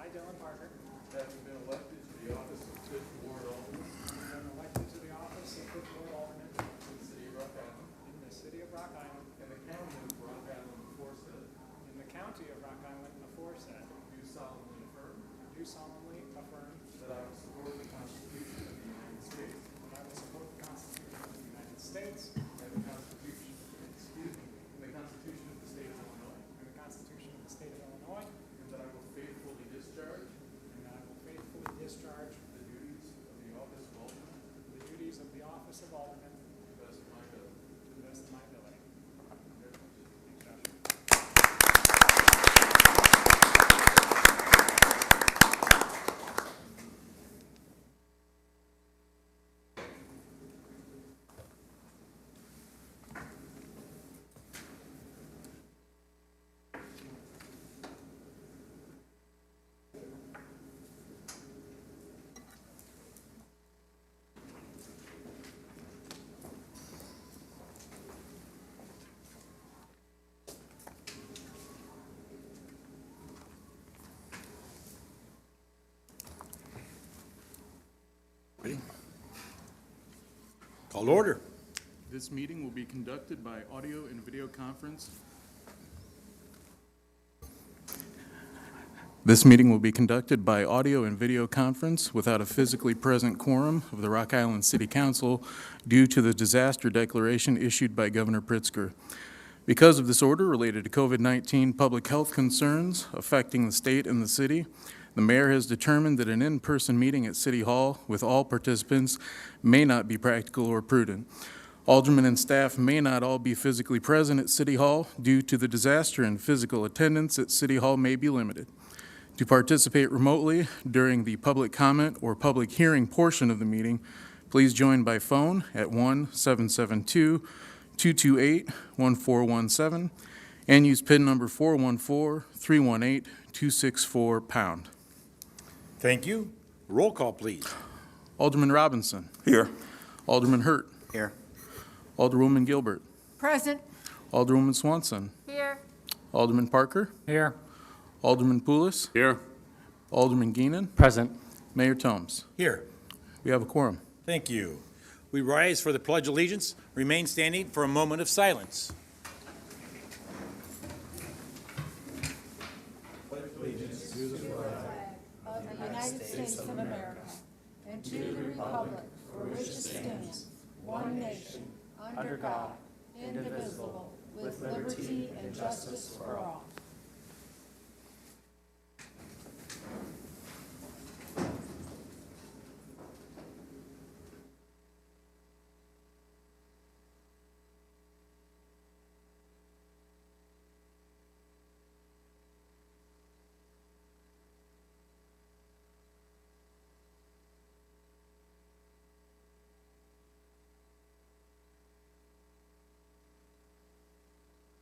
I, Dylan Parker, having been elected to the office of Fifth Ward Alderman have been elected to the office of Fifth Ward Alderman in the city of Rock Island in the city of Rock Island and the county of Rock Island aforesaid, in the county of Rock Island aforesaid, do solemnly affirm do solemnly affirm that I will support the Constitution of the United States that I will support the Constitution of the United States and the Constitution, and the Constitution of the State of Illinois, and the Constitution of the State of Illinois, and that I will faithfully discharge and that I will faithfully discharge the duties of the office of Alderman the duties of the office of Alderman to the best of my ability. to the best of my ability. Congratulations. Thanks, Josh. Ready? Call to order. This meeting will be conducted by audio and video conference. This meeting will be conducted by audio and video conference without a physically present quorum of the Rock Island City Council due to the disaster declaration issued by Governor Pritzker. Because of this order related to COVID-19 public health concerns affecting the state and the city, the mayor has determined that an in-person meeting at City Hall with all participants may not be practical or prudent. Aldermen and staff may not all be physically present at City Hall due to the disaster, and physical attendance at City Hall may be limited. To participate remotely during the public comment or public hearing portion of the meeting, please join by phone at 1-772-228-1417 and use PIN number 414-318-264#. Thank you. Roll call, please. Alderman Robinson. Here. Alderman Hurt. Here. Alderwoman Gilbert. Present. Alderwoman Swanson. Here. Alderman Parker. Here. Alderman Poulos. Here. Alderman Geenan. Present. Mayor Tomes. Here. We have a quorum. Thank you. We rise for the Pledge of Allegiance. Remain standing for a moment of silence. Of the United States of America, and to the republic for which it stands, one nation, under God, indivisible, with liberty and justice for all.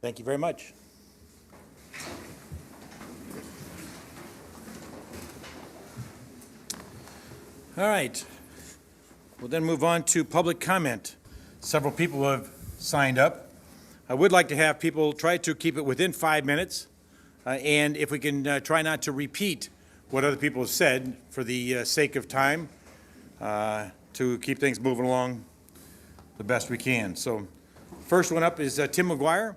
Thank you very much. All right. We'll then move on to public comment. Several people have signed up. I would like to have people try to keep it within 5 minutes, and if we can try not to repeat what other people have said for the sake of time, to keep things moving along the best we can. So, first one up is Tim McGuire.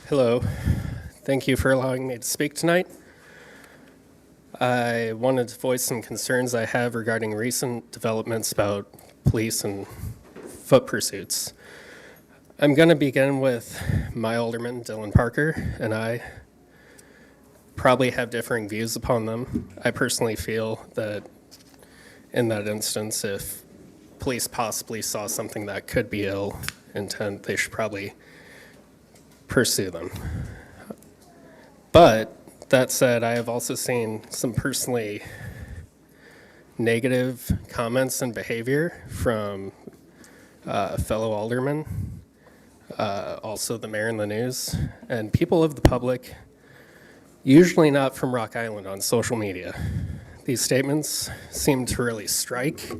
Hello. Thank you for allowing me to speak tonight. I wanted to voice some concerns I have regarding recent developments about police and foot pursuits. I'm going to begin with my alderman, Dylan Parker, and I probably have differing views upon them. I personally feel that in that instance, if police possibly saw something that could be ill intent, they should probably pursue them. But That said, I have also seen some personally negative comments and behavior from fellow aldermen, also the mayor and the news, and people of the public, usually not from Rock Island, on social media. These statements seem to really strike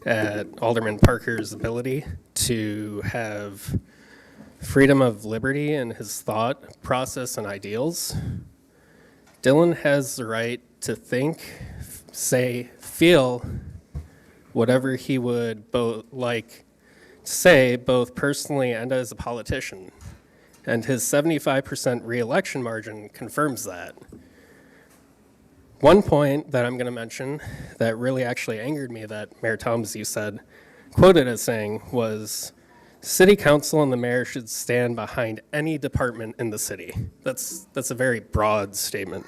at Alderman Parker's ability to have freedom of liberty in his thought process and ideals. Dylan has the right to think, say, feel whatever he would like to say, both personally and as a politician. And his 75% reelection margin confirms that. One point that I'm going to mention that really actually angered me that Mayor Thomas, you said, quoted as saying, was city council and the mayor should stand behind any department in the city. That's a very broad statement.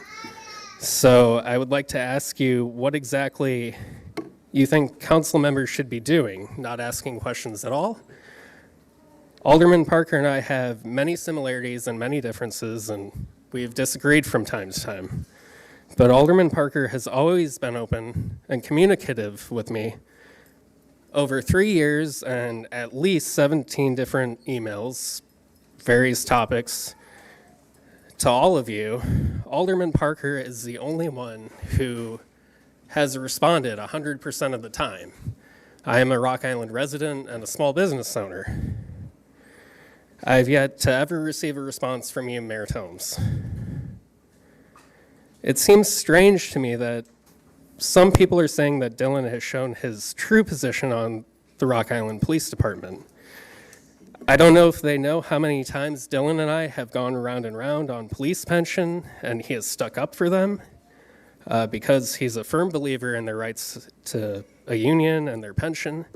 So I would like to ask you what exactly you think council members should be doing, not asking questions at all. Alderman Parker and I have many similarities and many differences, and we've disagreed from time to time. But Alderman Parker has always been open and communicative with me over 3 years and at least 17 different emails, various topics. To all of you, Alderman Parker is the only one who has responded 100% of the time. I am a Rock Island resident and a small business owner. I've yet to ever receive a response from you, Mayor Thomas. It seems strange to me that some people are saying that Dylan has shown his true position on the Rock Island Police Department. I don't know if they know how many times Dylan and I have gone round and round on police pension, and he has stuck up for them because he's a firm believer in their rights to a union and their pension.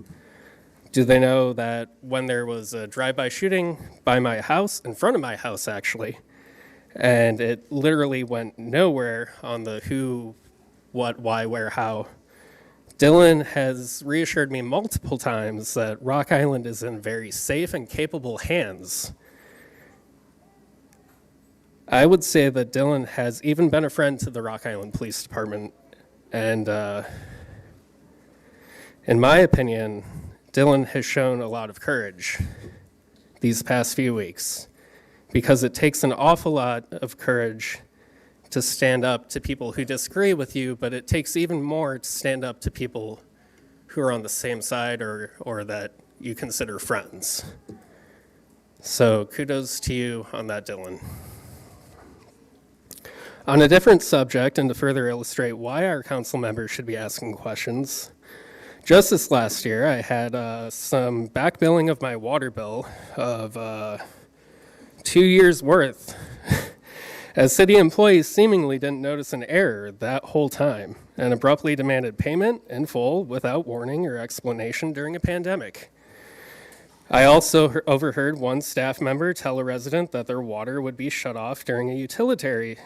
Do they know that when there was a drive-by shooting by my house, in front of my house actually, and it literally went nowhere on the who, what, why, where, how, Dylan has reassured me multiple times that Rock Island is in very safe and capable hands. I would say that Dylan has even been a friend to the Rock Island Police Department, and in my opinion, Dylan has shown a lot of courage these past few weeks, because it takes an awful lot of courage to stand up to people who disagree with you, but it takes even more to stand up to people who are on the same side or that you consider friends. So kudos to you on that, Dylan. On a different subject, and to further illustrate why our council members should be asking questions, just this last year, I had some back billing of my water bill of 2 years' worth, as city employees seemingly didn't notice an error that whole time and abruptly demanded payment in full without warning or explanation during a pandemic. I also overheard one staff member tell a resident that their water would be shut off during a utilitarian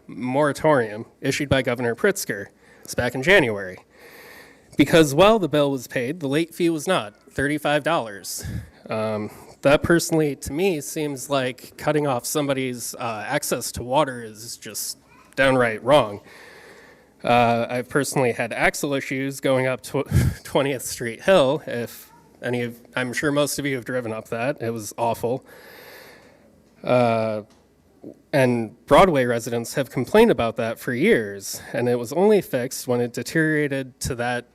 moratorium issued by Governor Pritzker. It's back in January. Because while the bill was paid, the late fee was not, $35. That personally, to me, seems like cutting off somebody's access to water is just downright wrong. I've personally had axle issues going up 20th Street Hill. I'm sure most of you have driven up that. It was awful. And Broadway residents have complained about that for years, and it was only fixed when it deteriorated to that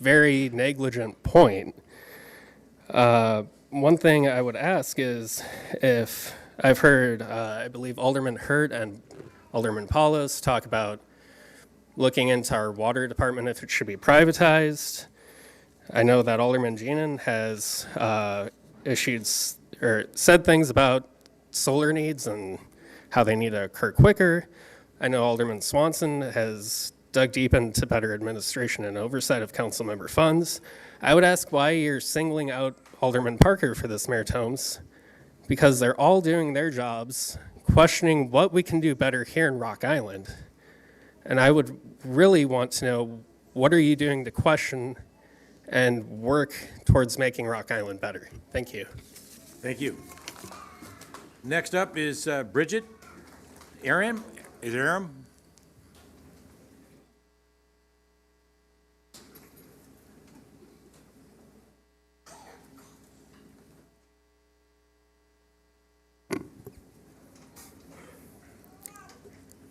very negligent point. One thing I would ask is if I've heard, I believe Alderman Hurt and Alderman Paulos talk about looking into our water department if it should be privatized. I know that Alderman Jeenan has said things about solar needs and how they need to occur quicker. I know Alderman Swanson has dug deep into better administration and oversight of council member funds. I would ask why you're singling out Alderman Parker for this, Mayor Thomas, because they're all doing their jobs, questioning what we can do better here in Rock Island. And I would really want to know, what are you doing to question and work towards making Rock Island better? Thank you. Thank you. Next up is Bridget. Aaron, is it Aaron?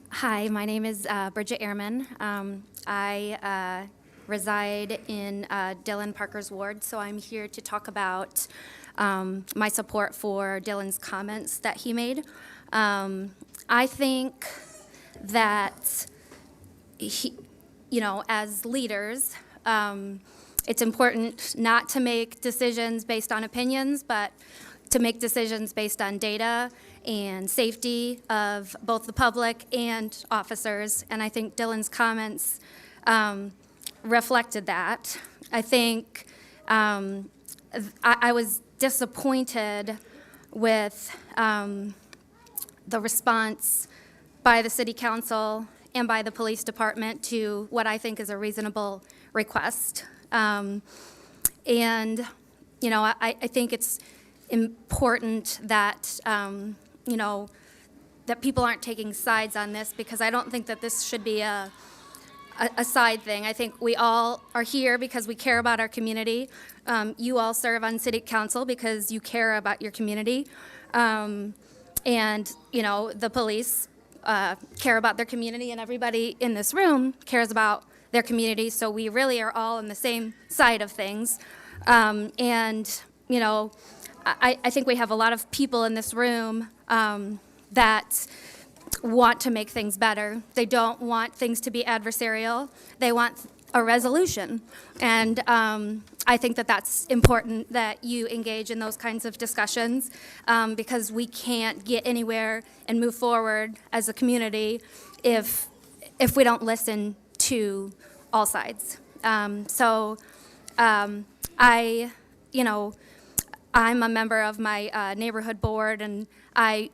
Hi, my name is Bridget Ehrman. I reside in Dylan Parker's ward, so I'm here to talk about my support for Dylan's comments that he made. I think that as leaders, it's important not to make decisions based on opinions, but to make decisions based on data and safety of both the public and officers. And I think Dylan's comments reflected that. I think I was disappointed with the response by the city council and by the police department to what I think is a reasonable request. I think it's important that, that people aren't taking sides on this, because I don't think that this should be a side thing. I think we all are here because we care about our community. You all serve on city council because you care about your community. The police care about their community, and everybody in this room cares about their community, so we really are all on the same side of things. I think we have a lot of people in this room that want to make things better. They don't want things to be adversarial. They want a resolution. And I think that that's important, that you engage in those kinds of discussions, because we can't get anywhere and move forward as a community if we don't listen to all sides. I'm a member of my neighborhood board, and I,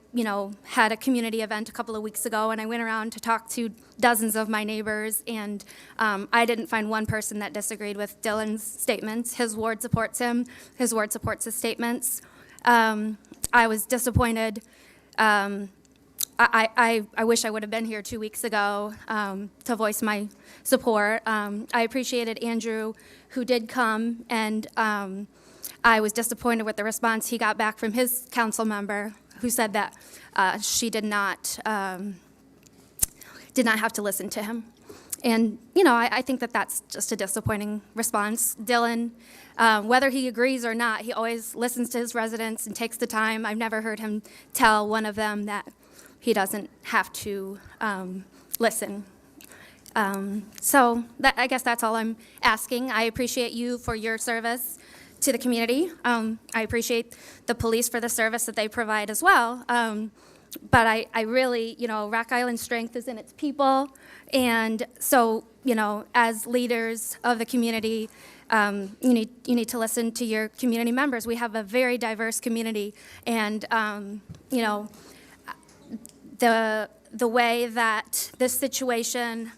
had a community event a couple of weeks ago, and I went around to talk to dozens of my neighbors, and I didn't find one person that disagreed with Dylan's statements. His ward supports him. His ward supports his statements. I was disappointed. I wish I would have been here 2 weeks ago to voice my support. I appreciated Andrew, who did come, and I was disappointed with the response he got back from his council member, who said that she did not have to listen to him. And, I think that that's just a disappointing response. Dylan, whether he agrees or not, he always listens to his residents and takes the time. I've never heard him tell one of them that he doesn't have to listen. I guess that's all I'm asking. I appreciate you for your service to the community. I appreciate the police for the service that they provide as well. But I really, Rock Island's strength is in its people. And so, as leaders of the community, you need to listen to your community members. We have a very diverse community. And, the way that this situation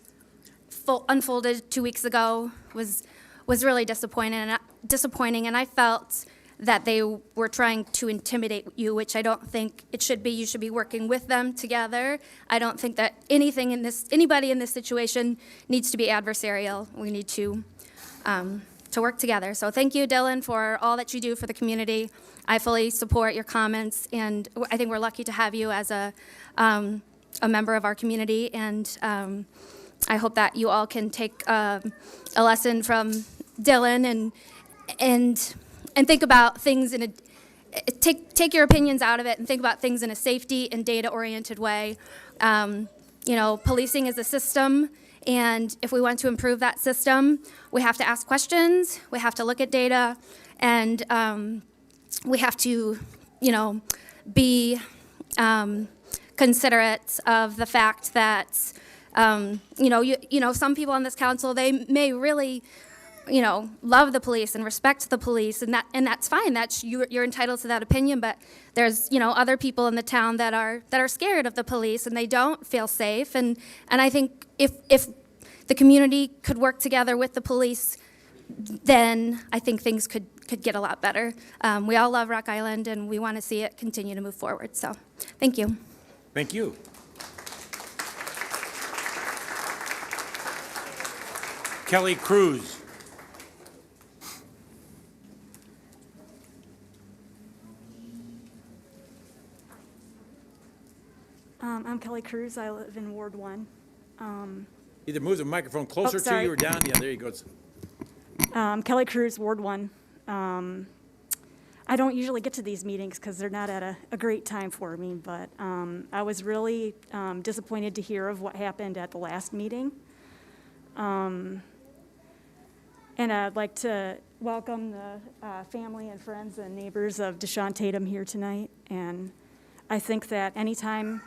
unfolded 2 weeks ago was really disappointing, and I felt that they were trying to intimidate you, which I don't think it should be. You should be working with them together. I don't think that anybody in this situation needs to be adversarial. We need to work together. So thank you, Dylan, for all that you do for the community. I fully support your comments, and I think we're lucky to have you as a member of our community, and I hope that you all can take a lesson from Dylan and think about things take your opinions out of it and think about things in a safety and data-oriented way. Policing is a system, and if we want to improve that system, we have to ask questions, we have to look at data, and we have to, be considerate of the fact that, some people on this council, they may really, love the police and respect the police, and that's fine. That's you're entitled to that opinion. But there's, other people in the town that are scared of the police and they don't feel safe. And I think if the community could work together with the police, then I think things could get a lot better. We all love Rock Island, and we want to see it continue to move forward. So, thank you. Thank you. Kelly Cruz. I'm Kelly Cruz. I live in Ward 1. Either move the microphone closer to sorry. you or down. Yeah, there you go. Kelly Cruz, Ward 1. I don't usually get to these meetings because they're not at a great time for me, but I was really disappointed to hear of what happened at the last meeting. And I'd like to welcome the family and friends and neighbors of Deshaun Tatum here tonight. And I think that anytime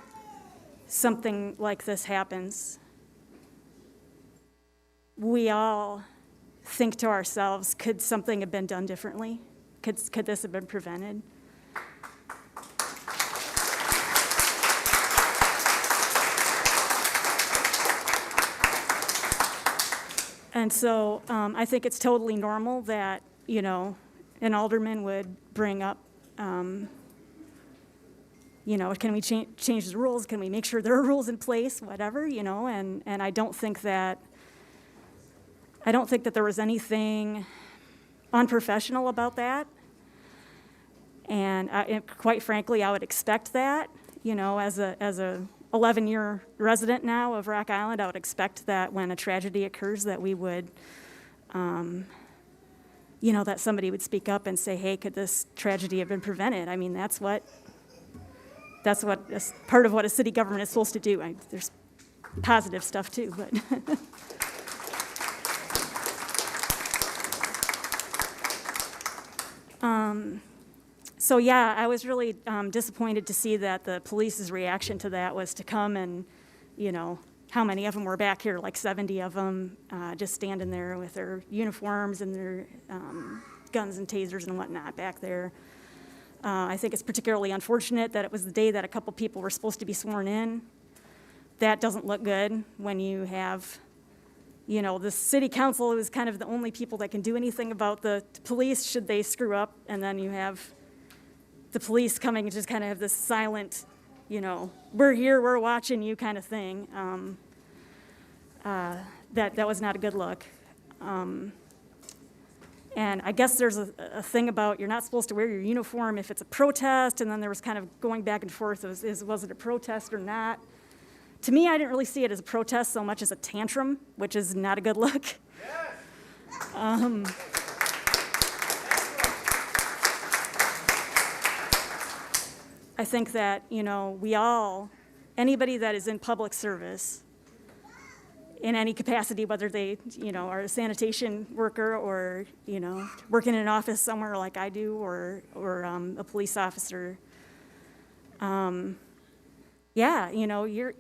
something like this happens, we all think to ourselves, could something have been done differently? Could this have been prevented? And so I think it's totally normal that, you know, an alderman would bring up, you know, can we change the rules? Can we make sure there are rules in place? Whatever, you know, and I don't think that there was anything unprofessional about that. And quite frankly, I would expect that, you know, as a 11-year resident now of Rock Island, I would expect that when a tragedy occurs that we would, you know, that somebody would speak up and say, hey, could this tragedy have been prevented? I mean, that's part of what a city government is supposed to do. There's positive stuff too, but. So yeah, I was really disappointed to see that the police's reaction to that was to come and, you know, how many of them were back here, like 70 of them, just standing there with their uniforms and their guns and tasers and whatnot back there. I think it's particularly unfortunate that it was the day that a couple people were supposed to be sworn in. That doesn't look good when you have, you know, the city council is kind of the only people that can do anything about the police should they screw up, and then you have the police coming and just kind of have this silent, you know, we're here, we're watching you kind of thing. That was not a good look. And I guess there's a thing about you're not supposed to wear your uniform if it's a protest, and then there was kind of going back and forth, was it a protest or not? To me, I didn't really see it as a protest so much as a tantrum, which is not a good look. I think that, you know, anybody that is in public service in any capacity, whether they, you know, are a sanitation worker or, you know, working in an office somewhere like I do or a police officer, yeah, you know, there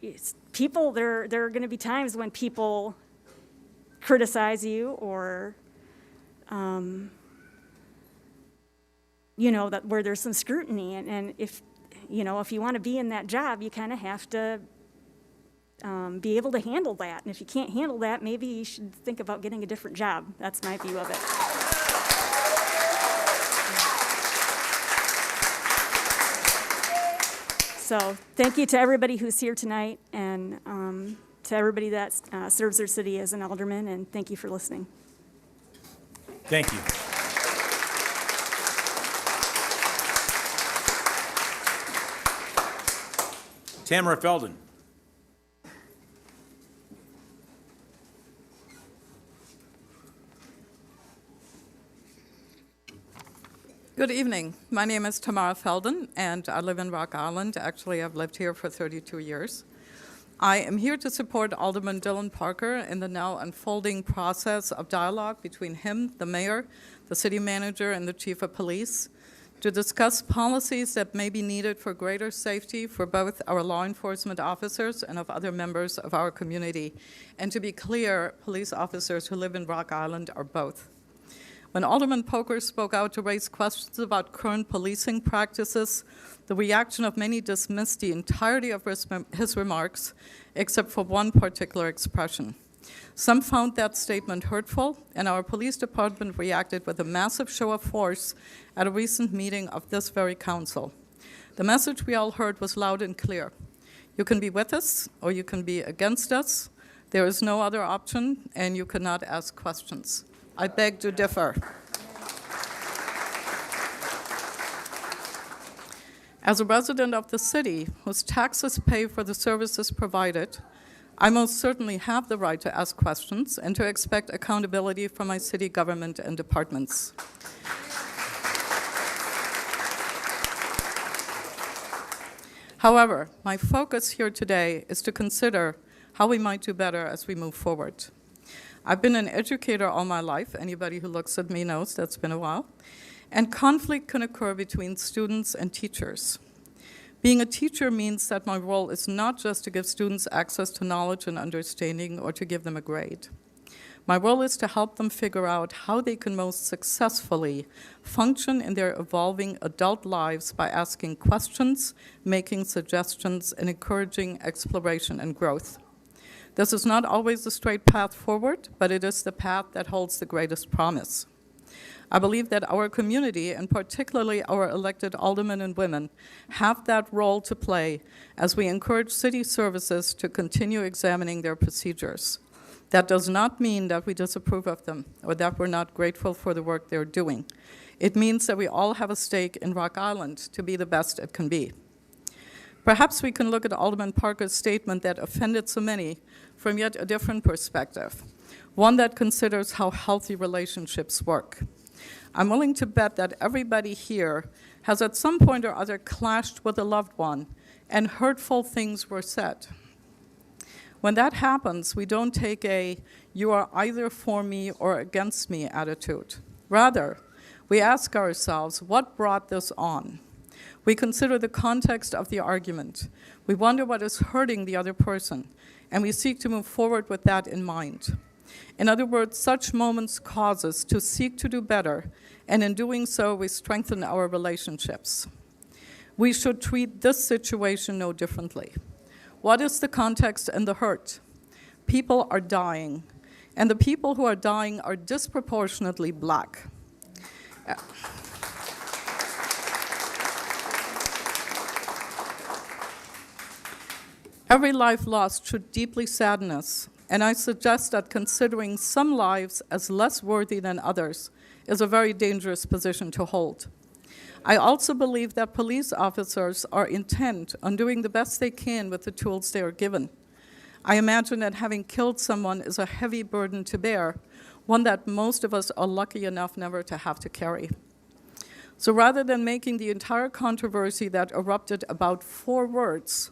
are going to be times when people criticize you or, you know, where there's some scrutiny. And if, you know, if you want to be in that job, you kind of have to be able to handle that. And if you can't handle that, maybe you should think about getting a different job. That's my view of it. So thank you to everybody who's here tonight, and to everybody that serves their city as an alderman, and thank you for listening. Thank you. Tamara Felden. Good evening. My name is Tamara Felden, and I live in Rock Island. Actually, I've lived here for 32 years. I am here to support Alderman Dylan Parker in the now unfolding process of dialogue between him, the mayor, the city manager, and the chief of police to discuss policies that may be needed for greater safety for both our law enforcement officers and of other members of our community. And to be clear, police officers who live in Rock Island are both. When Alderman Parker spoke out to raise questions about current policing practices, the reaction of many dismissed the entirety of his remarks, except for one particular expression. Some found that statement hurtful, and our police department reacted with a massive show of force at a recent meeting of this very council. The message we all heard was loud and clear. You can be with us, or you can be against us. There is no other option, and you cannot ask questions. I beg to differ. As a resident of the city whose taxes pay for the services provided, I most certainly have the right to ask questions and to expect accountability from my city government and departments. However, my focus here today is to consider how we might do better as we move forward. I've been an educator all my life. Anybody who looks at me knows that's been a while. And conflict can occur between students and teachers. Being a teacher means that my role is not just to give students access to knowledge and understanding or to give them a grade. My role is to help them figure out how they can most successfully function in their evolving adult lives by asking questions, making suggestions, and encouraging exploration and growth. This is not always the straight path forward, but it is the path that holds the greatest promise. I believe that our community, and particularly our elected aldermen and women, have that role to play as we encourage city services to continue examining their procedures. That does not mean that we disapprove of them or that we're not grateful for the work they're doing. It means that we all have a stake in Rock Island to be the best it can be. Perhaps we can look at Alderman Parker's statement that offended so many from yet a different perspective, one that considers how healthy relationships work. I'm willing to bet that everybody here has at some point or other clashed with a loved one and hurtful things were said. When that happens, we don't take a "you are either for me or against me" attitude. Rather, we ask ourselves, what brought this on? We consider the context of the argument. We wonder what is hurting the other person, and we seek to move forward with that in mind. In other words, such moments cause us to seek to do better, and in doing so, we strengthen our relationships. We should treat this situation no differently. What is the context and the hurt? People are dying, and the people who are dying are disproportionately Black. Every life lost should deeply sadden us, and I suggest that considering some lives as less worthy than others is a very dangerous position to hold. I also believe that police officers are intent on doing the best they can with the tools they are given. I imagine that having killed someone is a heavy burden to bear, one that most of us are lucky enough never to have to carry. So rather than making the entire controversy that erupted about 4 words,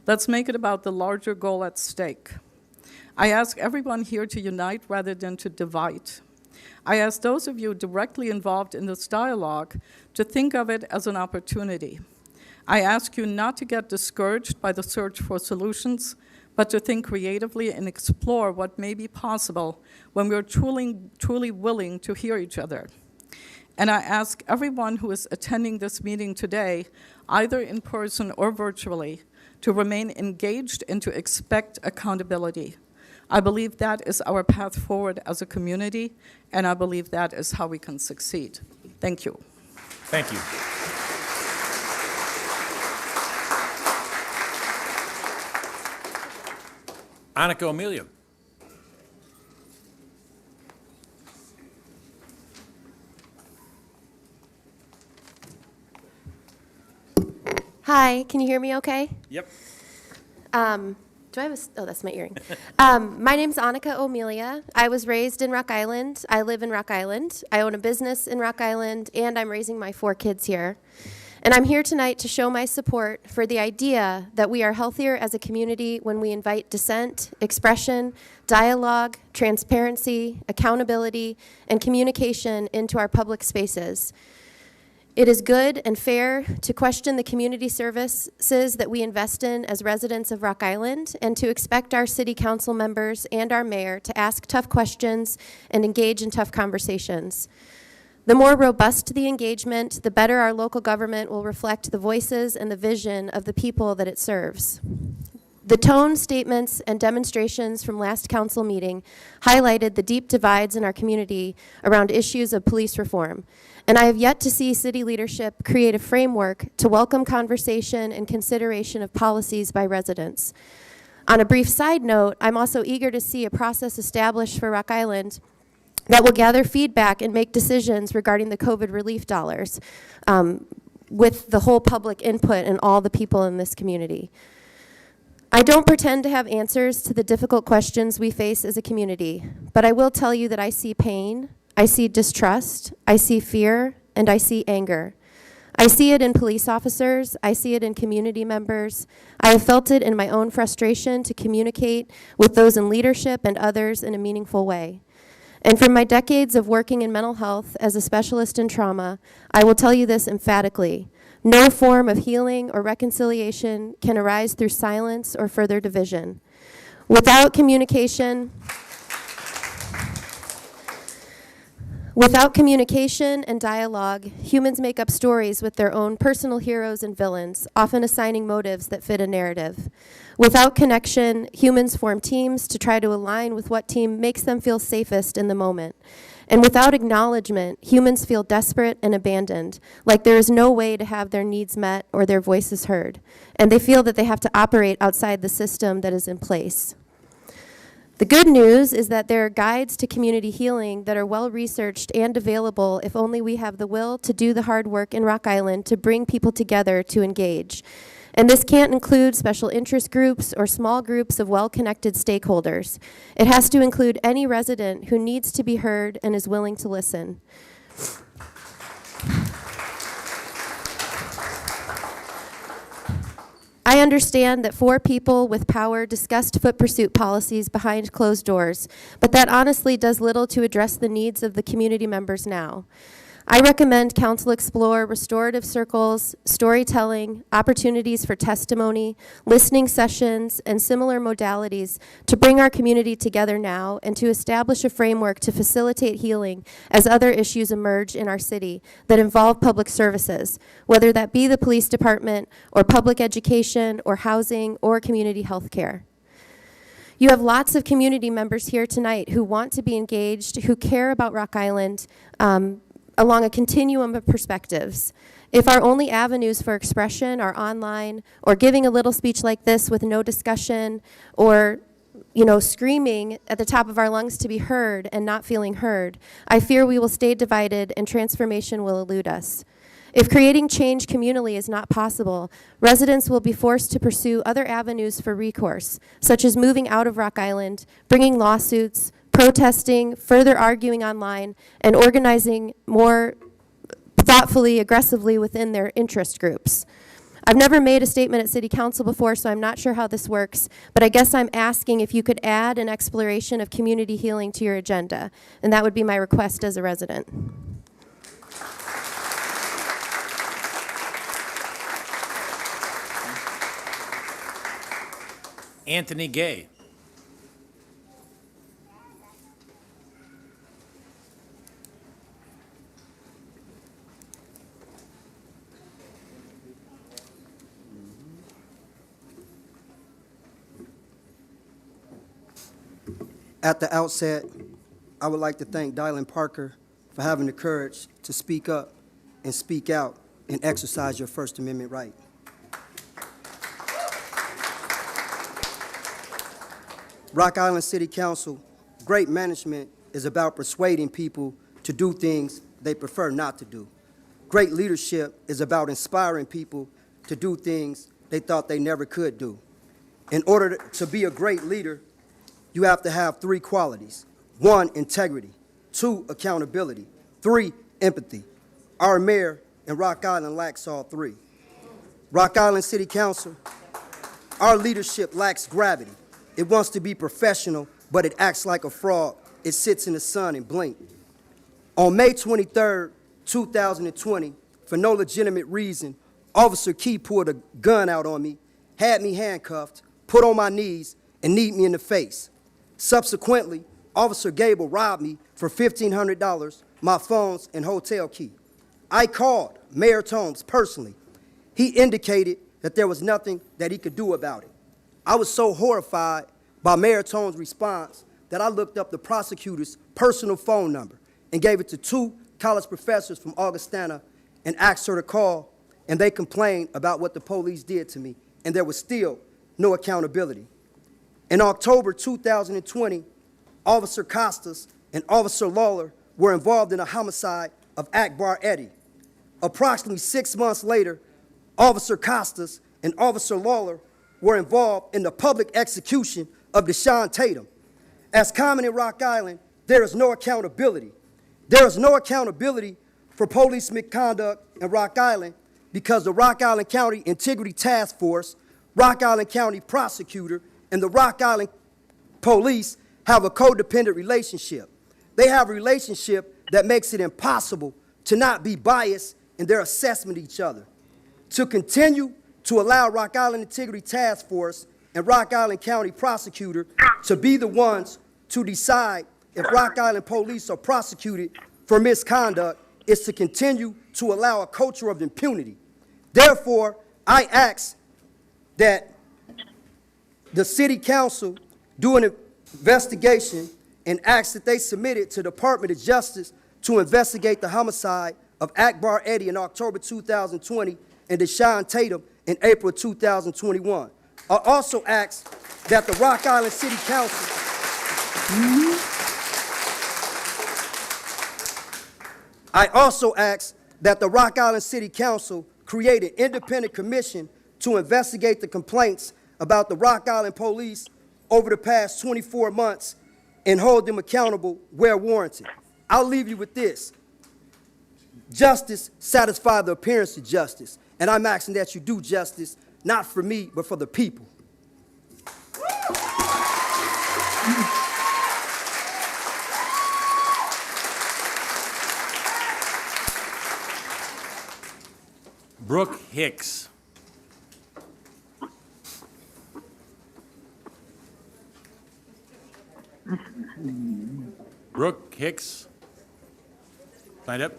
let's make it about the larger goal at stake. I ask everyone here to unite rather than to divide. I ask those of you directly involved in this dialogue to think of it as an opportunity. I ask you not to get discouraged by the search for solutions, but to think creatively and explore what may be possible when we're truly willing to hear each other. And I ask everyone who is attending this meeting today, either in person or virtually, to remain engaged and to expect accountability. I believe that is our path forward as a community, and I believe that is how we can succeed. Thank you. Thank you. Annika Amelia. Hi, can you hear me okay? Yep. Do I have oh, that's my earring. My name's Annika O'Melia. I was raised in Rock Island. I live in Rock Island. I own a business in Rock Island, and I'm raising my 4 kids here. And I'm here tonight to show my support for the idea that we are healthier as a community when we invite dissent, expression, dialogue, transparency, accountability, and communication into our public spaces. It is good and fair to question the community services that we invest in as residents of Rock Island and to expect our city council members and our mayor to ask tough questions and engage in tough conversations. The more robust the engagement, the better our local government will reflect the voices and the vision of the people that it serves. The tone, statements, and demonstrations from last council meeting highlighted the deep divides in our community around issues of police reform. And I have yet to see city leadership create a framework to welcome conversation and consideration of policies by residents. On a brief side note, I'm also eager to see a process established for Rock Island that will gather feedback and make decisions regarding the COVID relief dollars with the whole public input and all the people in this community. I don't pretend to have answers to the difficult questions we face as a community, but I will tell you that I see pain, I see distrust, I see fear, and I see anger. I see it in police officers, I see it in community members. I have felt it in my own frustration to communicate with those in leadership and others in a meaningful way. And from my decades of working in mental health as a specialist in trauma, I will tell you this emphatically. No form of healing or reconciliation can arise through silence or further division. Without communication and dialogue, humans make up stories with their own personal heroes and villains, often assigning motives that fit a narrative. Without connection, humans form teams to try to align with what team makes them feel safest in the moment. And without acknowledgement, humans feel desperate and abandoned, like there is no way to have their needs met or their voices heard. And they feel that they have to operate outside the system that is in place. The good news is that there are guides to community healing that are well-researched and available if only we have the will to do the hard work in Rock Island to bring people together to engage. And this can't include special interest groups or small groups of well-connected stakeholders. It has to include any resident who needs to be heard and is willing to listen. I understand that 4 people with power discussed foot pursuit policies behind closed doors, but that honestly does little to address the needs of the community members now. I recommend council explore restorative circles, storytelling, opportunities for testimony, listening sessions, and similar modalities to bring our community together now and to establish a framework to facilitate healing as other issues emerge in our city that involve public services, whether that be the police department or public education or housing or community health care. You have lots of community members here tonight who want to be engaged, who care about Rock Island, along a continuum of perspectives. If our only avenues for expression are online or giving a little speech like this with no discussion or screaming at the top of our lungs to be heard and not feeling heard, I fear we will stay divided and transformation will elude us. If creating change communally is not possible, residents will be forced to pursue other avenues for recourse, such as moving out of Rock Island, bringing lawsuits, protesting, further arguing online, and organizing more thoughtfully, aggressively within their interest groups. I've never made a statement at City Council before, so I'm not sure how this works, but I guess I'm asking if you could add an exploration of community healing to your agenda, and that would be my request as a resident. Anthony Gay. At the outset, I would like to thank Dylan Parker for having the courage to speak up and speak out and exercise your First Amendment right. Rock Island City Council, great management is about persuading people to do things they prefer not to do. Great leadership is about inspiring people to do things they thought they never could do. In order to be a great leader, you have to have 3 qualities. 1, integrity. 2, accountability. 3, empathy. Our mayor in Rock Island lacks all 3. Rock Island City Council, our leadership lacks gravity. It wants to be professional, but it acts like a frog. It sits in the sun and blinks. On May 23rd, 2020, for no legitimate reason, Officer Key pulled a gun out on me, had me handcuffed, put on my knees, and kneed me in the face. Subsequently, Officer Gable robbed me for $1,500, my phones, and hotel key. I called Mayor Tomes personally. He indicated that there was nothing that he could do about it. I was so horrified by Mayor Tomes' response that I looked up the prosecutor's personal phone number and gave it to 2 college professors from Augustana and asked her to call, and they complained about what the police did to me, and there was still no accountability. In October 2020, Officer Costas and Officer Lawler were involved in a homicide of Akbar Eddy. Approximately 6 months later, Officer Costas and Officer Lawler were involved in the public execution of Deshaun Tatum. As common in Rock Island, there is no accountability. There is no accountability for police misconduct in Rock Island because the Rock Island County Integrity Task Force, Rock Island County Prosecutor, and the Rock Island Police have a codependent relationship. They have a relationship that makes it impossible to not be biased in their assessment of each other. To continue to allow Rock Island Integrity Task Force and Rock Island County Prosecutor to be the ones to decide if Rock Island Police are prosecuted for misconduct is to continue to allow a culture of impunity. Therefore, I ask that the City Council do an investigation and ask that they submit it to the Department of Justice to investigate the homicide of Akbar Eddy in October 2020 and Deshaun Tatum in April 2021. I also ask that the Rock Island City Council create an independent commission to investigate the complaints about the Rock Island Police over the past 24 months and hold them accountable where warranted. I'll leave you with this. Justice satisfies the appearance of justice, and I'm asking that you do justice, not for me, but for the people. Brooke Hicks. Brooke Hicks. Signed up?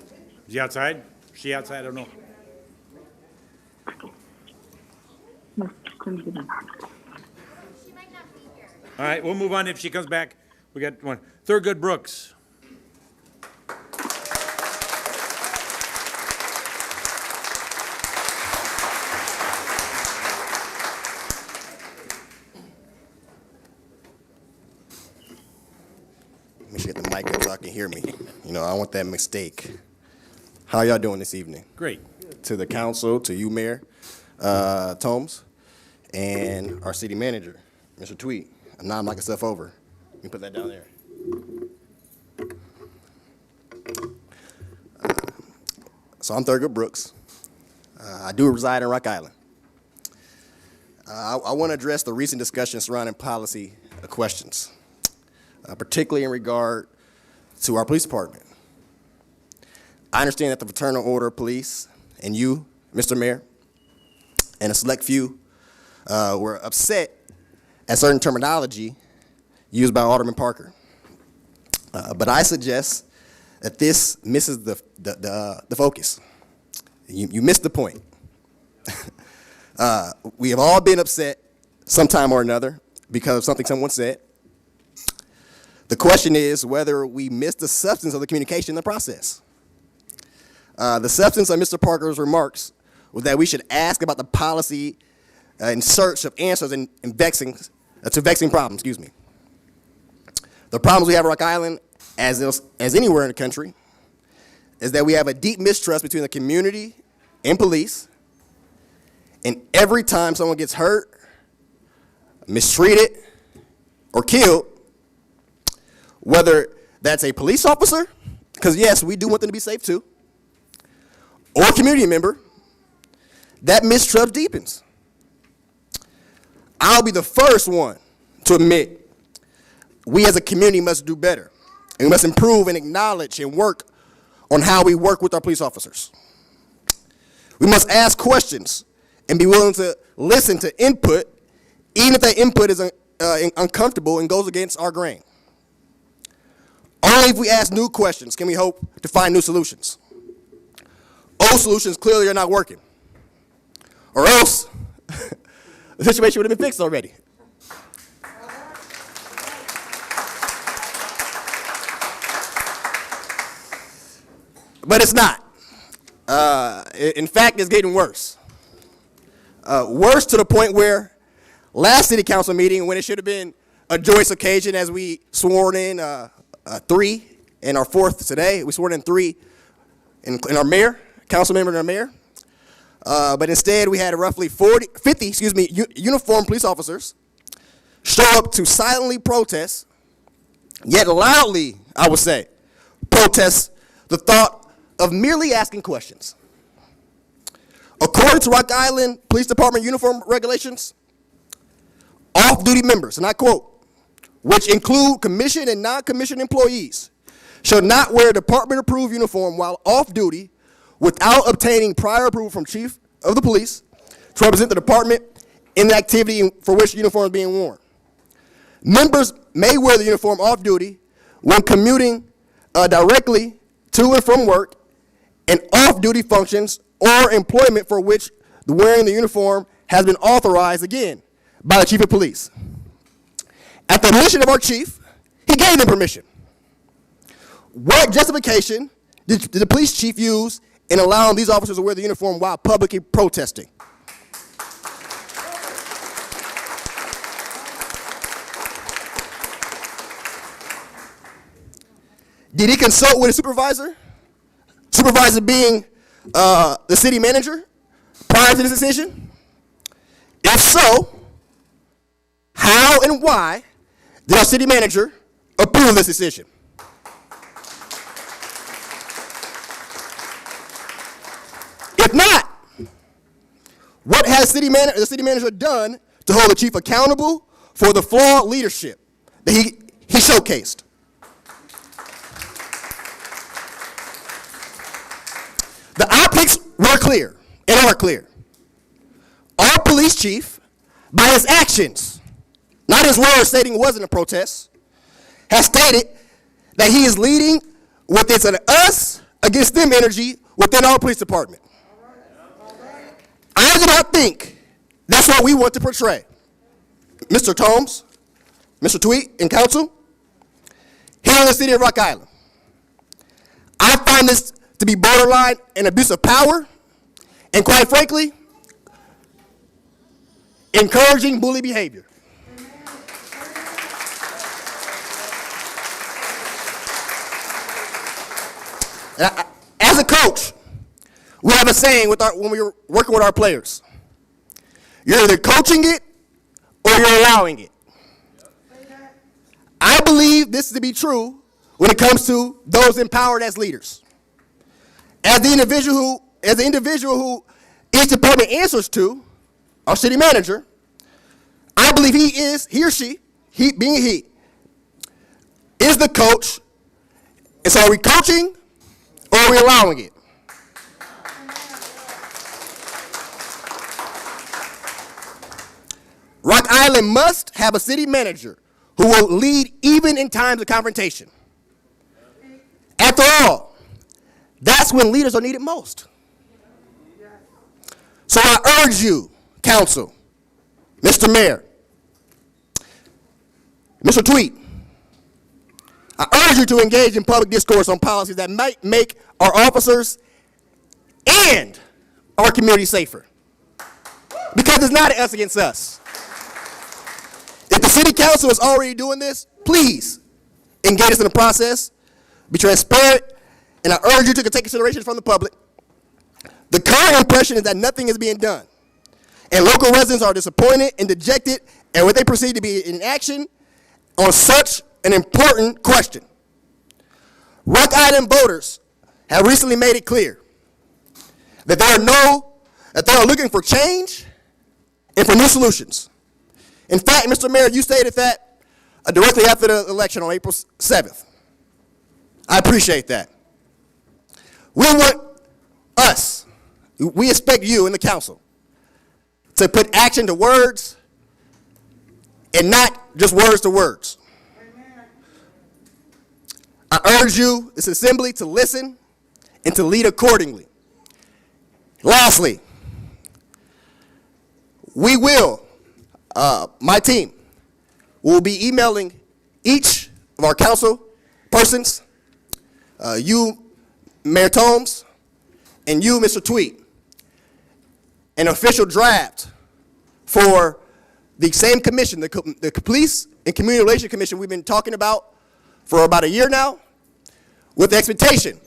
Is he outside? Is she outside? I don't know. All right, we'll move on if she comes back. We got one. Thurgood Brooks. Make sure you get the mic up so I can hear me. You know, I don't want that mistake. How y'all doing this evening? Great. To the council, to you, Mayor Tomes, and our city manager, Mr. Tweet. I'm not knocking stuff over. Let me put that down there. So I'm Thurgood Brooks. I do reside in Rock Island. I want to address the recent discussion surrounding policy questions, particularly in regard to our police department. I understand that the Fraternal Order of Police and you, Mr. Mayor, and a select few were upset at certain terminology used by Alderman Parker. But I suggest that this misses the focus. You missed the point. We have all been upset sometime or another because of something someone said. The question is whether we missed the substance of the communication in the process. The substance of Mr. Parker's remarks was that we should ask about the policy in search of answers to vexing problems, excuse me. The problems we have at Rock Island, as anywhere in the country, is that we have a deep mistrust between the community and police, and every time someone gets hurt, mistreated, or killed, whether that's a police officer, because yes, we do want them to be safe too, or a community member, that mistrust deepens. I'll be the first one to admit we as a community must do better, and we must improve and acknowledge and work on how we work with our police officers. We must ask questions and be willing to listen to input, even if that input is uncomfortable and goes against our grain. Only if we ask new questions can we hope to find new solutions. Old solutions clearly are not working, or else the situation would have been fixed already. But it's not. In fact, it's getting worse. Worse to the point where last city council meeting, when it should have been a joyous occasion as we sworn in 3 and our 4th today. We sworn in 3 in our mayor, council member and our mayor. But instead, we had roughly 50 uniformed police officers show up to silently protest, yet loudly, I would say, protest the thought of merely asking questions. According to Rock Island Police Department uniform regulations, off-duty members, and I quote, which include commissioned and non-commissioned employees, shall not wear department-approved uniform while off-duty without obtaining prior approval from chief of the police to represent the department in the activity for which the uniform is being worn. Members may wear the uniform off-duty when commuting directly to and from work and off-duty functions or employment for which the wearing the uniform has been authorized, again, by the chief of police. At the admission of our chief, he gave them permission. What justification did the police chief use in allowing these officers to wear the uniform while publicly protesting? Did he consult with a supervisor? Supervisor being the city manager prior to this decision? If so, how and why did our city manager approve this decision? If not, what has the city manager done to hold the chief accountable for the flawed leadership that he showcased? The optics were clear and are clear. Our police chief, by his actions, not his words stating it wasn't a protest, has stated that he is leading with this an us against them energy within our police department. I do not think that's what we want to portray. Mr. Combs, Mr. Tweet, and council, here in the city of Rock Island, I find this to be borderline an abuse of power, and quite frankly, encouraging bully behavior. As a coach, we have a saying when we're working with our players. You're either coaching it or you're allowing it. I believe this to be true when it comes to those empowered as leaders. As the individual who each department answers to, our city manager, I believe he or she, being he, is the coach. And so are we coaching or are we allowing it? Rock Island must have a city manager who will lead even in times of confrontation. After all, that's when leaders are needed most. So I urge you, council, Mr. Mayor, Mr. Tweet, I urge you to engage in public discourse on policies that might make our officers and our community safer. Because it's not us against us. If the city council is already doing this, please engage us in the process, be transparent, and I urge you to take consideration from the public. The current impression is that nothing is being done, and local residents are disappointed and dejected at what they perceive to be inaction on such an important question. Rock Island voters have recently made it clear that they are looking for change and for new solutions. In fact, Mr. Mayor, you stated that directly after the election on April 7th. I appreciate that. We expect you in the council to put action to words and not just words to words. I urge you, this assembly, to listen and to lead accordingly. Lastly, we will, my team, will be emailing each of our council persons, you, Mayor Tomes, and you, Mr. Tweet, an official draft for the same commission, the police and Community Relations Commission we've been talking about for about a year now, with the expectation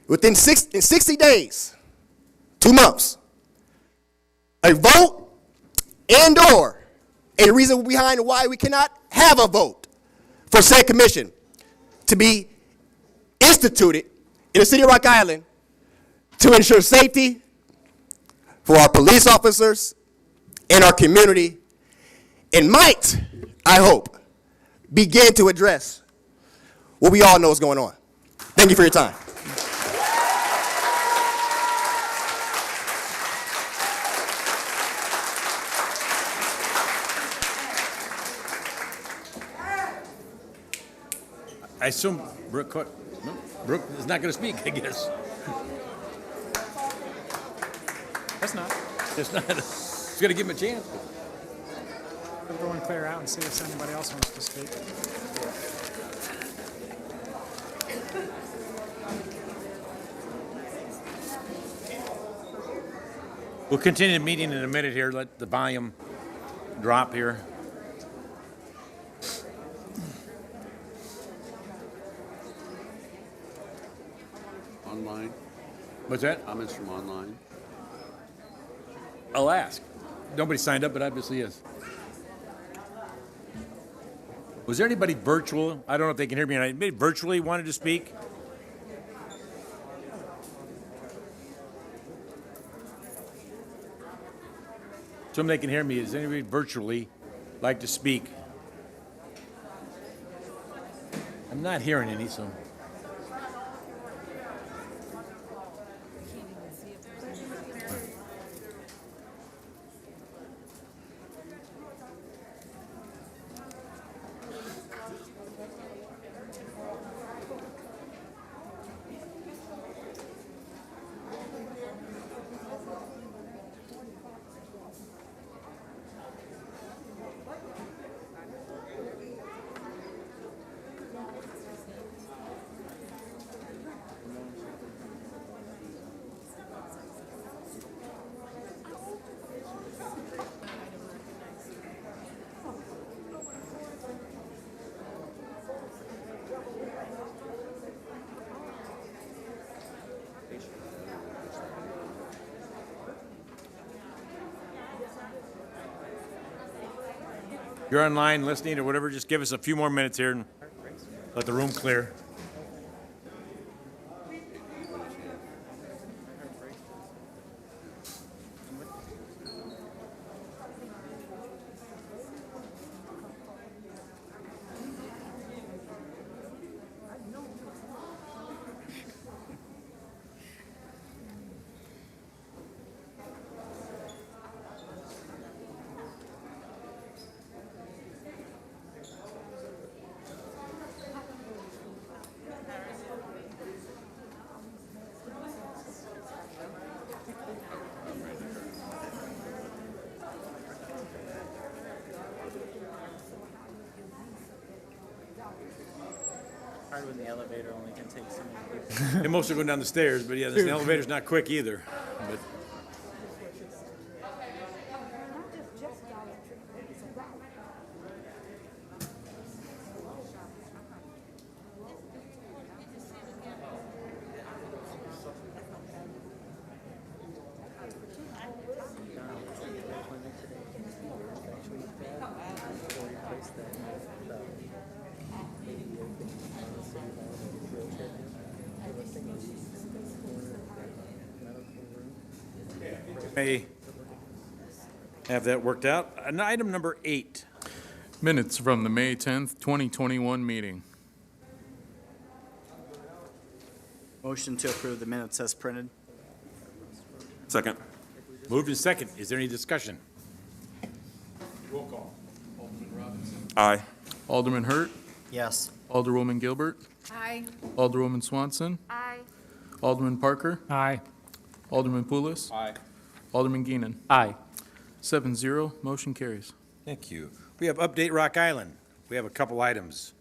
within 60 days, 2 months, a vote and/or a reason behind why we cannot have a vote for said commission to be instituted in the city of Rock Island to ensure safety for our police officers and our community, and might, I hope, begin to address what we all know is going on. Thank you for your time. I assume Brooke, no, Brooke is not going to speak, I guess. That's not. It's not, it's going to give him a chance. Everyone clear out and see if anybody else wants to speak. We'll continue the meeting in a minute here. Let the volume drop here. Online, What's that? comments from online. I'll ask. Nobody signed up, but obviously is. Was there anybody virtual? I don't know if they can hear me. Anybody virtually wanted to speak? Somebody can hear me. Does anybody virtually like to speak? I'm not hearing any, so. You're online listening or whatever, just give us a few more minutes here and let the room clear. Hard when the elevator only can take so many people. And most are going down the stairs, but yeah, this elevator's not quick either. But may have that worked out. And item number 8. Minutes from the May 10th, 2021 meeting. Motion to approve the minutes as printed. Second. Moved and second. Is there any discussion? Roll call. Aye. Alderman Hurt, Yes. Alderwoman Gilbert, Aye. Alderwoman Swanson, Aye. Alderman Parker, Aye. Alderman Poulos, Aye. Alderman Geenan. Aye. 7-0, motion carries. Thank you. We have Update Rock Island. We have a couple items.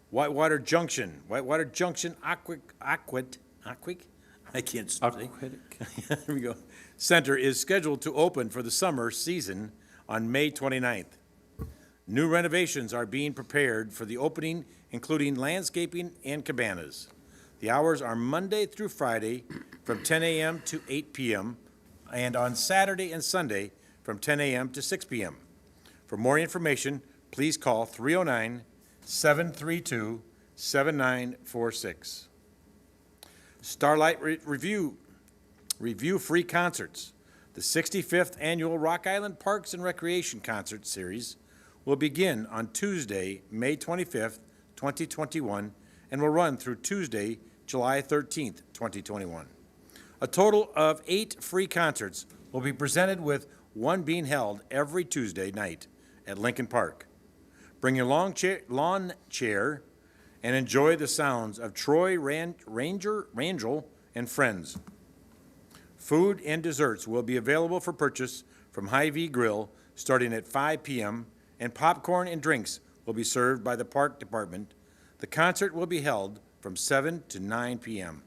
Whitewater Junction, I can't speak. There we go. Center is scheduled to open for the summer season on May 29th. New renovations are being prepared for the opening, including landscaping and cabanas. The hours are Monday through Friday from 10 a.m. to 8 p.m. and on Saturday and Sunday from 10 a.m. to 6 p.m. For more information, please call 309-732-7946. Starlight Review free concerts. The 65th Annual Rock Island Parks and Recreation Concert Series will begin on Tuesday, May 25th, 2021, and will run through Tuesday, July 13th, 2021. A total of 8 free concerts will be presented, with one being held every Tuesday night at Lincoln Park. Bring your lawn chair and enjoy the sounds of Troy Rangel and friends. Food and desserts will be available for purchase from Hy-Vee Grill starting at 5 p.m., and popcorn and drinks will be served by the park department. The concert will be held from 7 to 9 p.m.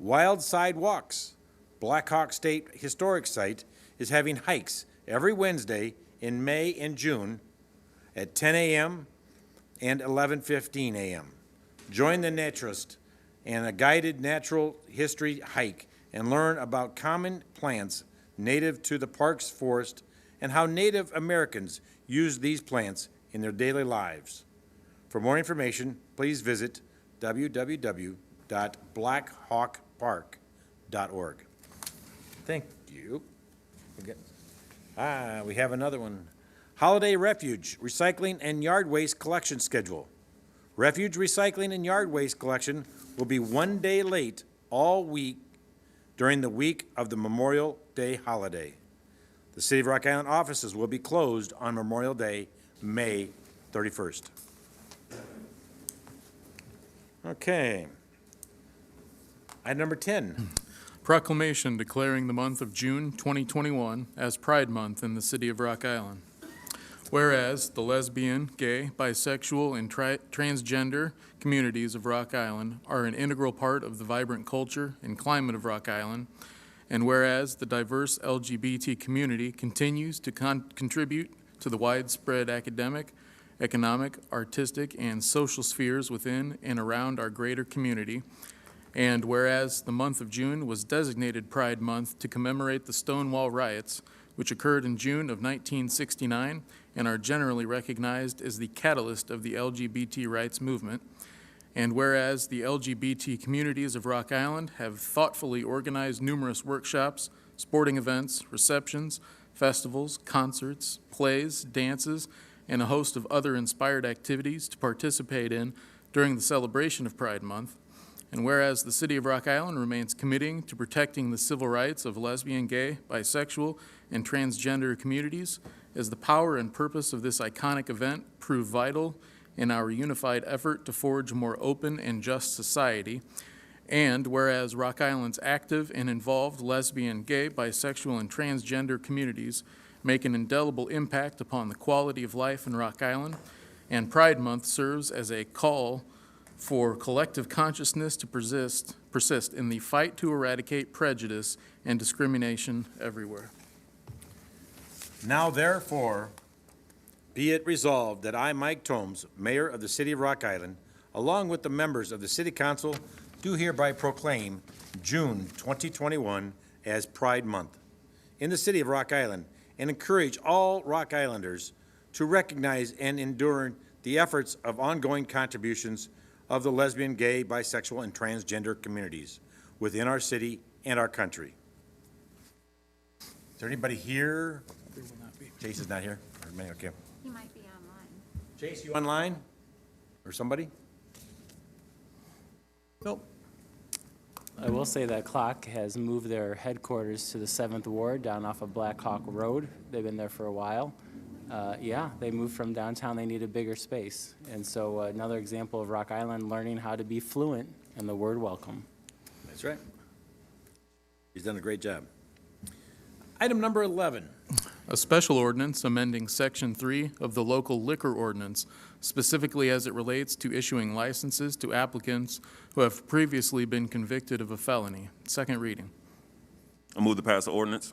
Wild Sidewalks. Black Hawk State Historic Site is having hikes every Wednesday in May and June at 10 a.m. and 11:15 a.m. Join the naturalist and a guided natural history hike and learn about common plants native to the park's forest and how Native Americans use these plants in their daily lives. For more information, please visit www.blackhawkpark.org. Thank you. We have another one. Holiday Refuge Recycling and Yard Waste Collection Schedule. Refuge recycling and yard waste collection will be one day late all week during the week of the Memorial Day holiday. The City of Rock Island offices will be closed on Memorial Day, May 31st. Okay. Item number 10. Proclamation declaring the month of June 2021 as Pride Month in the City of Rock Island. Whereas the lesbian, gay, bisexual, and transgender communities of Rock Island are an integral part of the vibrant culture and climate of Rock Island, and whereas the diverse LGBT community continues to contribute to the widespread academic, economic, artistic, and social spheres within and around our greater community, and whereas the month of June was designated Pride Month to commemorate the Stonewall Riots, which occurred in June of 1969 and are generally recognized as the catalyst of the LGBT rights movement, and whereas the LGBT communities of Rock Island have thoughtfully organized numerous workshops, sporting events, receptions, festivals, concerts, plays, dances, and a host of other inspired activities to participate in during the celebration of Pride Month, and whereas the City of Rock Island remains committing to protecting the civil rights of lesbian, gay, bisexual, and transgender communities, as the power and purpose of this iconic event prove vital in our unified effort to forge a more open and just society, and whereas Rock Island's active and involved lesbian, gay, bisexual, and transgender communities make an indelible impact upon the quality of life in Rock Island, and Pride Month serves as a call for collective consciousness to persist in the fight to eradicate prejudice and discrimination everywhere. Now therefore, be it resolved that I, Mike Tomes, Mayor of the City of Rock Island, along with the members of the City Council, do hereby proclaim June 2021 as Pride Month in the City of Rock Island, and encourage all Rock Islanders to recognize and endure the efforts of ongoing contributions of the lesbian, gay, bisexual, and transgender communities within our city and our country. Is there anybody here? There will not be. Chase is not here? Or me? Okay. He might be online. Chase, you online? Or somebody? Nope. I will say that Clock has moved their headquarters to the 7th Ward down off of Black Hawk Road. They've been there for a while. Yeah, they moved from downtown. They need a bigger space. And so another example of Rock Island learning how to be fluent in the word welcome. That's right. He's done a great job. Item number 11. A special ordinance amending Section 3 of the local liquor ordinance, specifically as it relates to issuing licenses to applicants who have previously been convicted of a felony. Second reading. I move to pass the ordinance.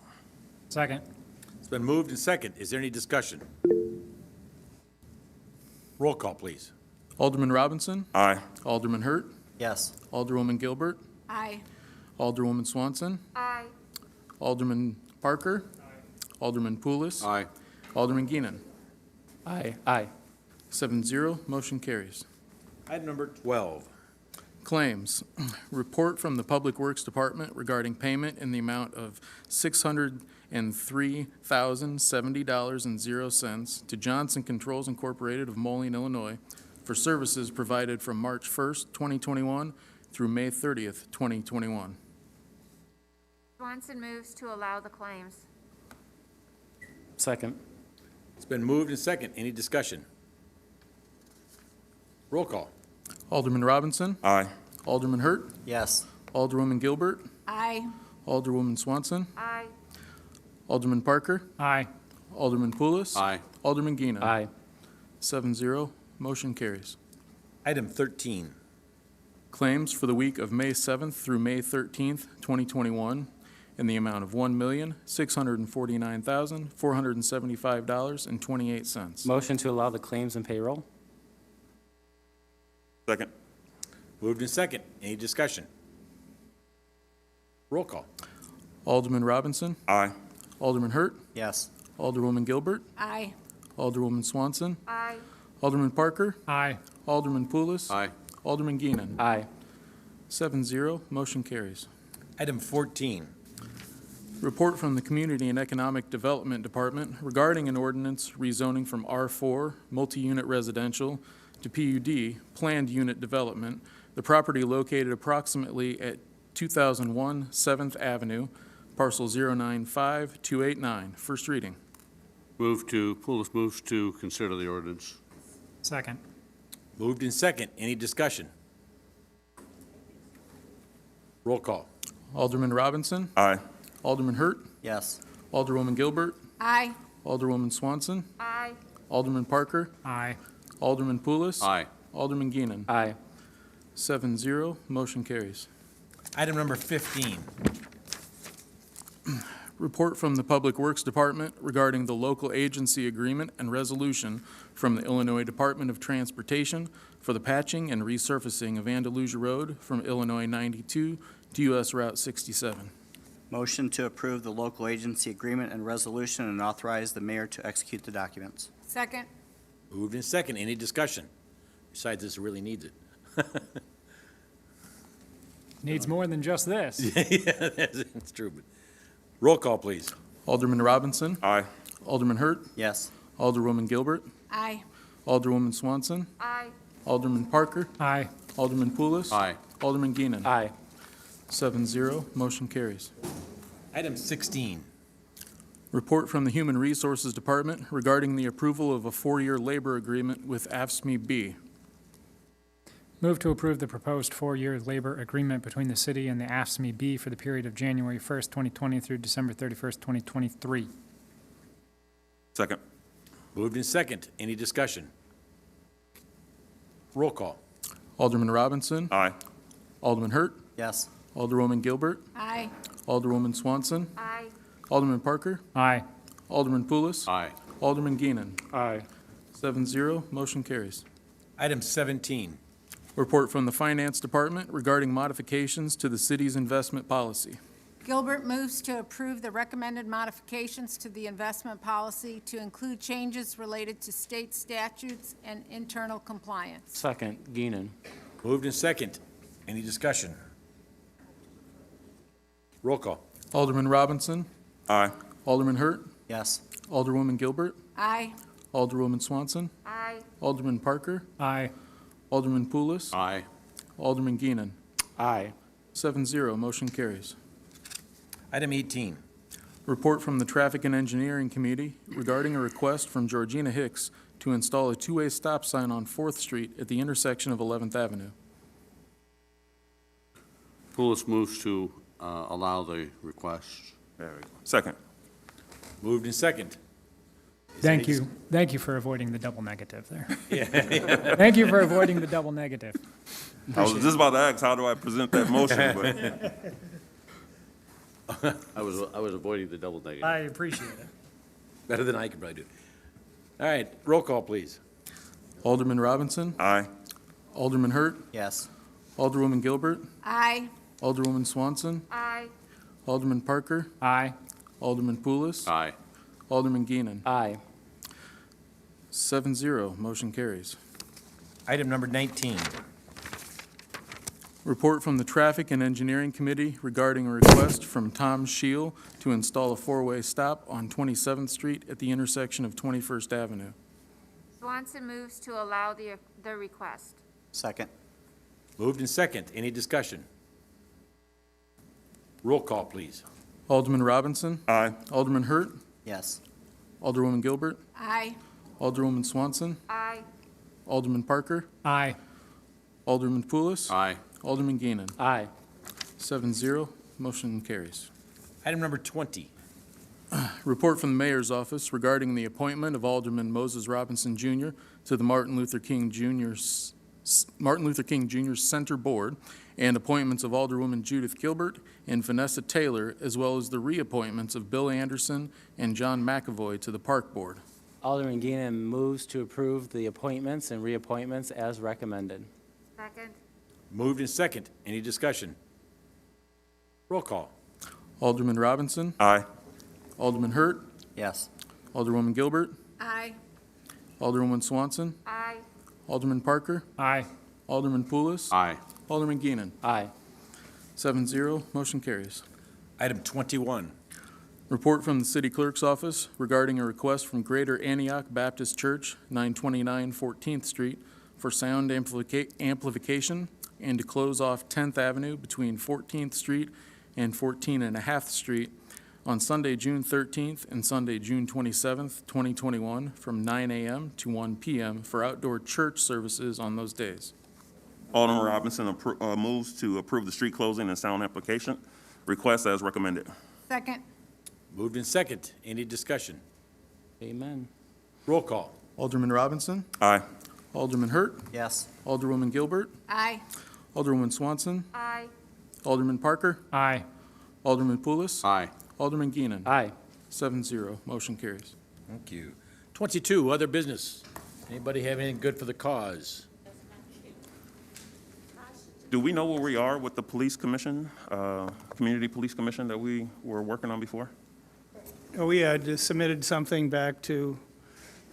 Second. It's been moved and second. Is there any discussion? Roll call, please. Alderman Robinson, Aye. Alderman Hurt, Yes. Alderwoman Gilbert, Aye. Alderwoman Swanson, Aye. Alderman Parker, Alderman Poulos, Aye. Alderman Geenan. Aye. Aye. 7-0, motion carries. Item number 12. Claims. Report from the Public Works Department regarding payment in the amount of $603,070.00 to Johnson Controls Incorporated of Moline, Illinois, for services provided from March 1st, 2021 through May 30th, 2021. Swanson moves to allow the claims. Second. It's been moved and second. Any discussion? Roll call. Alderman Robinson, Aye. Alderman Hurt, Yes. Alderwoman Gilbert, Aye. Alderwoman Swanson, Aye. Alderman Parker, Aye. Alderman Poulos, Aye. Alderman Geenan. Aye. 7-0, motion carries. Item 13. Claims for the week of May 7th through May 13th, 2021, in the amount of $1,649,475.28. Motion to allow the claims and payroll? Second. Moved and second. Any discussion? Roll call. Alderman Robinson, Aye. Alderman Hurt, Yes. Alderwoman Gilbert, Aye. Alderwoman Swanson, Aye. Alderman Parker, Aye. Alderman Poulos, Aye. Alderman Geenan. Aye. 7-0, motion carries. Item 14. Report from the Community and Economic Development Department regarding an ordinance rezoning from R4, multi-unit residential, to PUD, planned unit development, the property located approximately at 2001 7th Avenue, parcel 095289. First reading. Poulos moves to consider the ordinance. Second. Moved and second. Any discussion? Roll call. Alderman Robinson, Aye. Alderman Hurt, Yes. Alderwoman Gilbert, Aye. Alderwoman Swanson, Aye. Alderman Parker, Aye. Alderman Poulos, Aye. Alderman Geenan. Aye. 7-0, motion carries. Item number 15. Report from the Public Works Department regarding the local agency agreement and resolution from the Illinois Department of Transportation for the patching and resurfacing of Andalusia Road from Illinois 92 to U.S. Route 67. Motion to approve the local agency agreement and resolution and authorize the mayor to execute the documents. Second. Moved and second. Any discussion? Besides, this really needs it. Needs more than just this. Yeah, that's true. But roll call, please. Alderman Robinson, Aye. Alderman Hurt, Yes. Alderwoman Gilbert, Aye. Alderwoman Swanson, Aye. Alderman Parker, Aye. Alderman Poulos, Aye. Alderman Geenan. Aye. 7-0, motion carries. Item 16. Report from the Human Resources Department regarding the approval of a 4-year labor agreement with AFSCME-B. Move to approve the proposed 4-year labor agreement between the city and the AFSCME-B for the period of January 1st, 2020 through December 31st, 2023. Second. Moved and second. Any discussion? Roll call. Alderman Robinson, Aye. Alderman Hurt, Yes. Alderwoman Gilbert, Aye. Alderwoman Swanson, Aye. Alderman Parker, Aye. Alderman Poulos, Aye. Alderman Geenan. Aye. 7-0, motion carries. Item 17. Report from the Finance Department regarding modifications to the city's investment policy. Gilbert moves to approve the recommended modifications to the investment policy to include changes related to state statutes and internal compliance. Second. Geenan. Moved and second. Any discussion? Roll call. Alderman Robinson, Aye. Alderman Hurt, Yes. Alderwoman Gilbert, Aye. Alderwoman Swanson, Aye. Alderman Parker, Aye. Alderman Poulos, Aye. Alderman Geenan. Aye. 7-0, motion carries. Item 18. Report from the Traffic and Engineering Committee regarding a request from Georgina Hicks to install a two-way stop sign on 4th Street at the intersection of 11th Avenue. Poulos moves to allow the request. There we go. Second. Moved and second. Thank you. Thank you for avoiding the double negative there. Thank you for avoiding the double negative. I was just about to ask, how do I present that motion? But I was avoiding the double negative. I appreciate it. Better than I could probably do. All right, roll call, please. Alderman Robinson, Aye. Alderman Hurt, Yes. Alderwoman Gilbert, Aye. Alderwoman Swanson, Aye. Alderman Parker, Aye. Alderman Poulos, Aye. Alderman Geenan. Aye. 7-0, motion carries. Item number 19. Report from the Traffic and Engineering Committee regarding a request from Tom Scheel to install a four-way stop on 27th Street at the intersection of 21st Avenue. Swanson moves to allow the request. Second. Moved in second. Any discussion? Roll call, please. Alderman Robinson, Aye. Alderman Hurt, Yes. Alderwoman Gilbert, Aye. Alderwoman Swanson, Aye. Alderman Parker, Aye. Alderman Poulos, Aye. Alderman Geenan. Aye. 7-0, motion carries. Item number 20. Report from the Mayor's Office regarding the appointment of Alderman Moses Robinson Jr. to the Martin Luther King Jr. Center Board, and appointments of Alderwoman Judith Gilbert and Vanessa Taylor, as well as the reappointments of Bill Anderson and John McAvoy to the Park Board. Alderman Geenan moves to approve the appointments and reappointments as recommended. Second. Moved in second. Any discussion? Roll call. Alderman Robinson, Aye. Alderman Hurt, Yes. Alderwoman Gilbert, Aye. Alderwoman Swanson, Aye. Alderman Parker, Aye. Alderman Poulos, Aye. Alderman Geenan. Aye. 7-0, motion carries. Item 21. Report from the City Clerk's Office regarding a request from Greater Antioch Baptist Church, 929 14th Street, for sound amplification and to close off 10th Avenue between 14th Street and 14.5th Street on Sunday, June 13th and Sunday, June 27th, 2021, from 9 a.m. to 1 p.m. for outdoor church services on those days. Alderman Robinson moves to approve the street closing and sound application request as recommended. Second. Moved in second. Any discussion? Amen. Roll call. Alderman Robinson, Aye. Alderman Hurt, Yes. Alderwoman Gilbert, Aye. Alderwoman Swanson, Aye. Alderman Parker, Aye. Alderman Poulos, Aye. Alderman Geenan. Aye. 7-0, motion carries. Thank you. 22, other business. Anybody have anything good for the cause? Do we know where we are with the police commission, community police commission that we were working on before? We had submitted something back to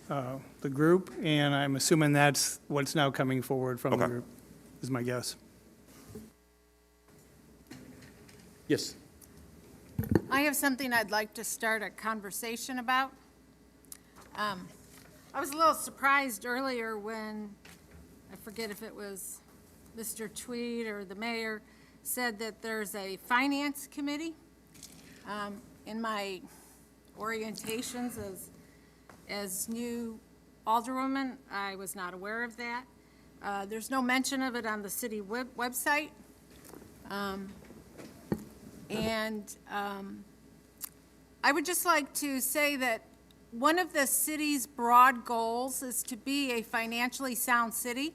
the group, and I'm assuming that's what's now coming forward from the Okay. group, is my guess. Yes. I have something I'd like to start a conversation about. I was a little surprised earlier when, I forget if it was Mr. Tweed or the mayor, said that there's a finance committee. In my orientations as new alderwoman, I was not aware of that. There's no mention of it on the city website. I would just like to say that one of the city's broad goals is to be a financially sound city,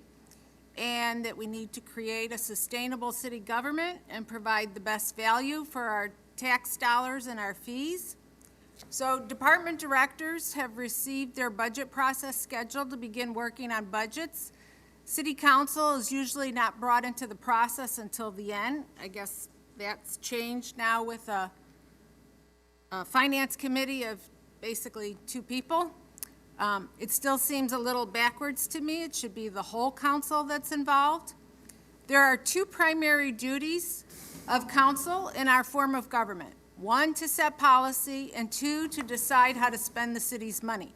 and that we need to create a sustainable city government and provide the best value for our tax dollars and our fees. So department directors have received their budget process scheduled to begin working on budgets. City council is usually not brought into the process until the end. I guess that's changed now with a finance committee of basically 2 people. It still seems a little backwards to me. It should be the whole council that's involved. There are 2 primary duties of council in our form of government. 1, to set policy, and 2, to decide how to spend the city's money.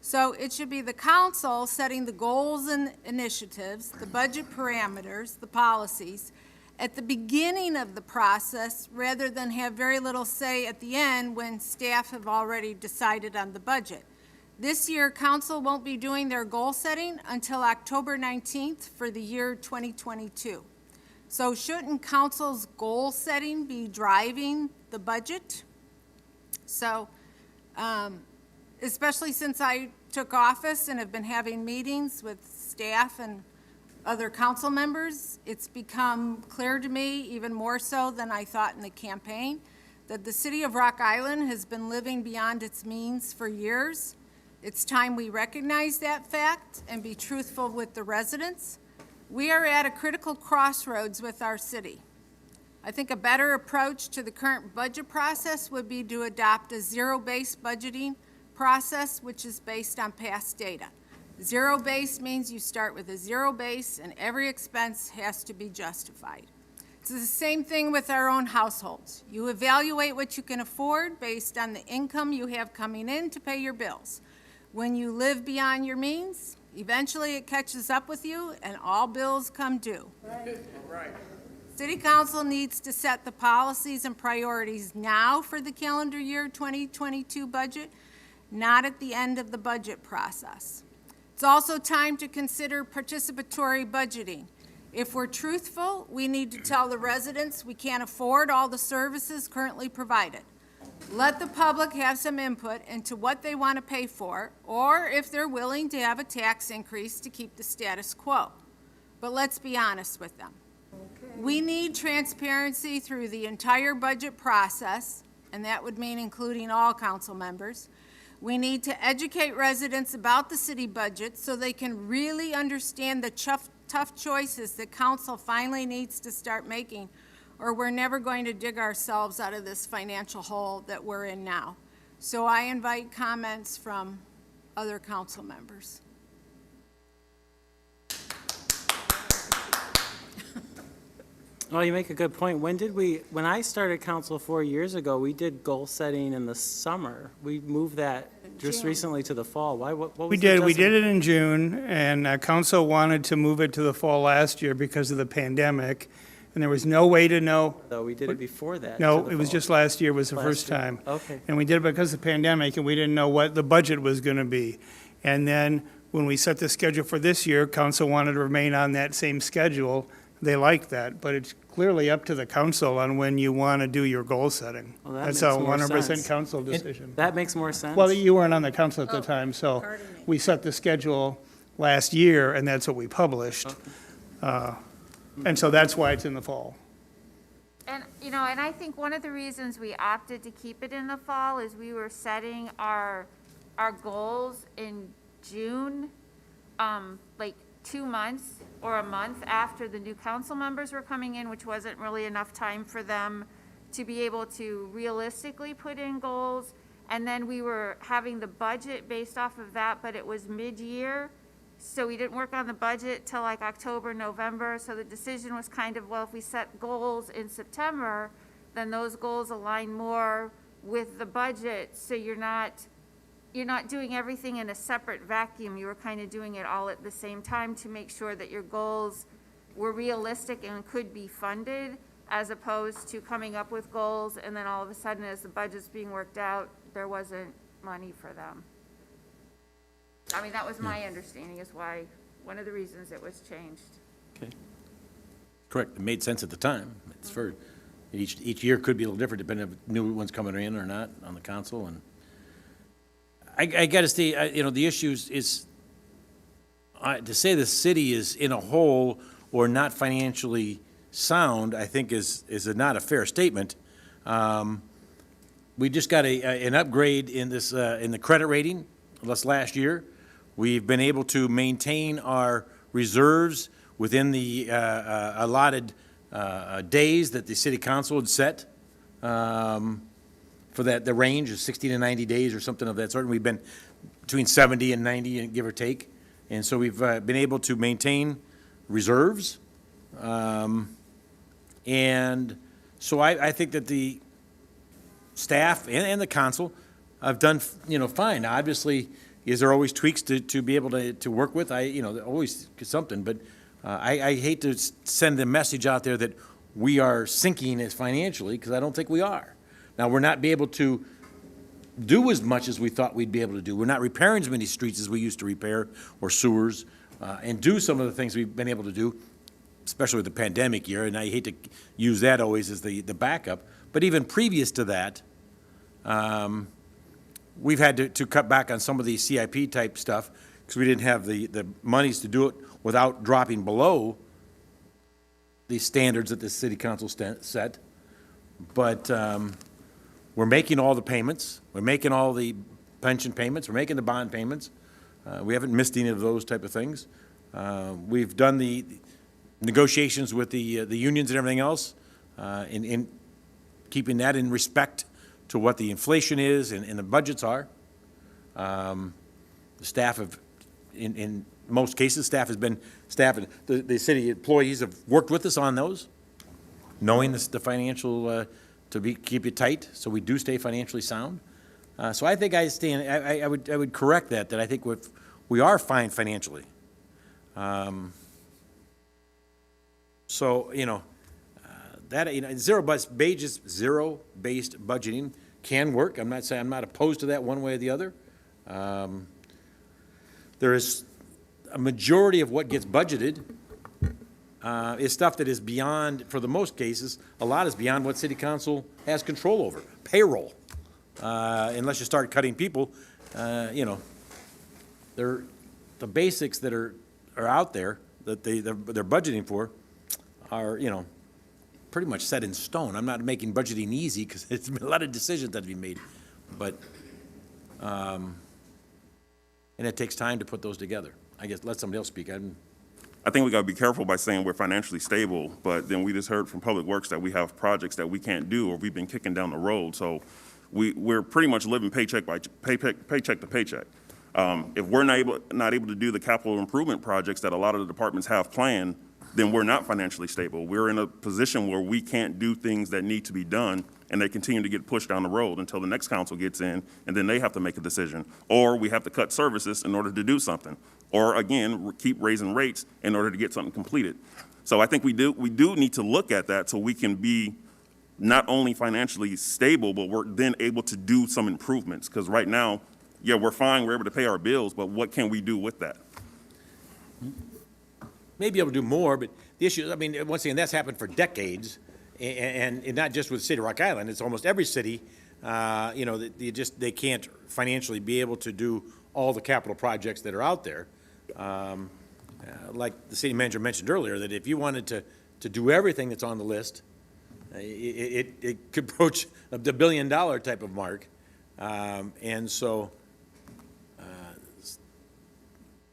So it should be the council setting the goals and initiatives, the budget parameters, the policies, at the beginning of the process, rather than have very little say at the end when staff have already decided on the budget. This year, council won't be doing their goal setting until October 19th for the year 2022. So shouldn't council's goal setting be driving the budget? So, especially since I took office and have been having meetings with staff and other council members, it's become clear to me, even more so than I thought in the campaign, that the city of Rock Island has been living beyond its means for years. It's time we recognize that fact and be truthful with the residents. We are at a critical crossroads with our city. I think a better approach to the current budget process would be to adopt a zero-based budgeting process, which is based on past data. Zero-based means you start with a zero base and every expense has to be justified. It's the same thing with our own households. You evaluate what you can afford based on the income you have coming in to pay your bills. When you live beyond your means, eventually it catches up with you and all bills come due. Right. City Council needs to set the policies and priorities now for the calendar year 2022 budget, not at the end of the budget process. It's also time to consider participatory budgeting. If we're truthful, we need to tell the residents we can't afford all the services currently provided. Let the public have some input into what they want to pay for, or if they're willing to have a tax increase to keep the status quo. But let's be honest with them. We need transparency through the entire budget process, and that would mean including all council members. We need to educate residents about the city budget so they can really understand the tough choices that council finally needs to start making, or we're never going to dig ourselves out of this financial hole that we're in now. So I invite comments from other council members. Well, you make a good point. When I started council 4 years ago, we did goal setting in the summer. We moved that just recently to the fall. Why, what was We the did adjustment? it in June, and council wanted to move it to the fall last year because of the pandemic, and there was no way to know. Though we did it before that. No, to the it was fall. just last year was the Last first year. time. Okay. And we did it because of the pandemic, and we didn't know what the budget was going to be. And then when we set the schedule for this year, council wanted to remain on that same schedule. They liked that, but it's clearly up to the council on when you want to do your goal setting. Well, that That's makes a more 100% sense. council decision. That makes more sense. Well, you weren't on the council at the time, so we set the schedule last year, and that's what we published. And so that's why it's in the fall. And, and I think one of the reasons we opted to keep it in the fall is we were setting our goals in June, like 2 months or a month after the new council members were coming in, which wasn't really enough time for them to be able to realistically put in goals. And then we were having the budget based off of that, but it was mid-year. So we didn't work on the budget till like October, November. So the decision was kind of, well, if we set goals in September, then those goals align more with the budget. So you're not doing everything in a separate vacuum. You were kind of doing it all at the same time to make sure that your goals were realistic and could be funded, as opposed to coming up with goals and then all of a sudden, as the budget's being worked out, there wasn't money for them. I mean, that was my understanding, is why, one of the reasons it was changed. Okay. Correct. It made sense at the time. It's for, each year could be a little different depending if new ones coming in or not on the council. And I got to say, the issues is, to say the city is in a hole or not financially sound, I think is not a fair statement. We just got an upgrade in this, in the credit rating last year. We've been able to maintain our reserves within the allotted days that the city council had set for the range of 60 to 90 days or something of that sort. And we've been between 70 and 90, give or take. And so we've been able to maintain reserves. And so I think that the staff and the council have done, fine. Obviously, is there always tweaks to be able to work with? Always something, but I hate to send a message out there that we are sinking as financially, because I don't think we are. Now, we're not be able to do as much as we thought we'd be able to do. We're not repairing as many streets as we used to repair, or sewers, and do some of the things we've been able to do, especially with the pandemic year, and I hate to use that always as the backup. But even previous to that, we've had to cut back on some of the CIP type stuff because we didn't have the monies to do it without dropping below the standards that the city council set. But we're making all the payments. We're making all the pension payments, we're making the bond payments. We haven't missed any of those type of things. We've done the negotiations with the unions and everything else, in keeping that in respect to what the inflation is and the budgets are. The staff have, in most cases, staff, the city employees have worked with us on those, knowing the financial, keep it tight, so we do stay financially sound. So I think I would correct that I think we are fine financially. So, zero-based budgeting can work. I'm not saying, I'm not opposed to that one way or the other. There is a majority of what gets budgeted is stuff that is beyond, for the most cases, a lot is beyond what city council has control over. Payroll, unless you start cutting people, the basics that are out there that they're budgeting for are, pretty much set in stone. I'm not making budgeting easy because it's a lot of decisions that have to be made, but, and it takes time to put those together. I guess let somebody else speak. I think we got to be careful by saying we're financially stable, but then we just heard from Public Works that we have projects that we can't do or we've been kicking down the road. So we're pretty much living paycheck to paycheck. If we're not able to do the capital improvement projects that a lot of the departments have planned, then we're not financially stable. We're in a position where we can't do things that need to be done, and they continue to get pushed down the road until the next council gets in, and then they have to make a decision. Or we have to cut services in order to do something. Or again, keep raising rates in order to get something completed. So I think we do need to look at that so we can be not only financially stable, but we're then able to do some improvements. Because right now, yeah, we're fine, we're able to pay our bills, but what can we do with that? May be able to do more, but the issue, once again, that's happened for decades, and not just with the city of Rock Island, it's almost every city, they can't financially be able to do all the capital projects that are out there. Like the city manager mentioned earlier, that if you wanted to do everything that's on the list, it could approach the $1 billion type of mark. And so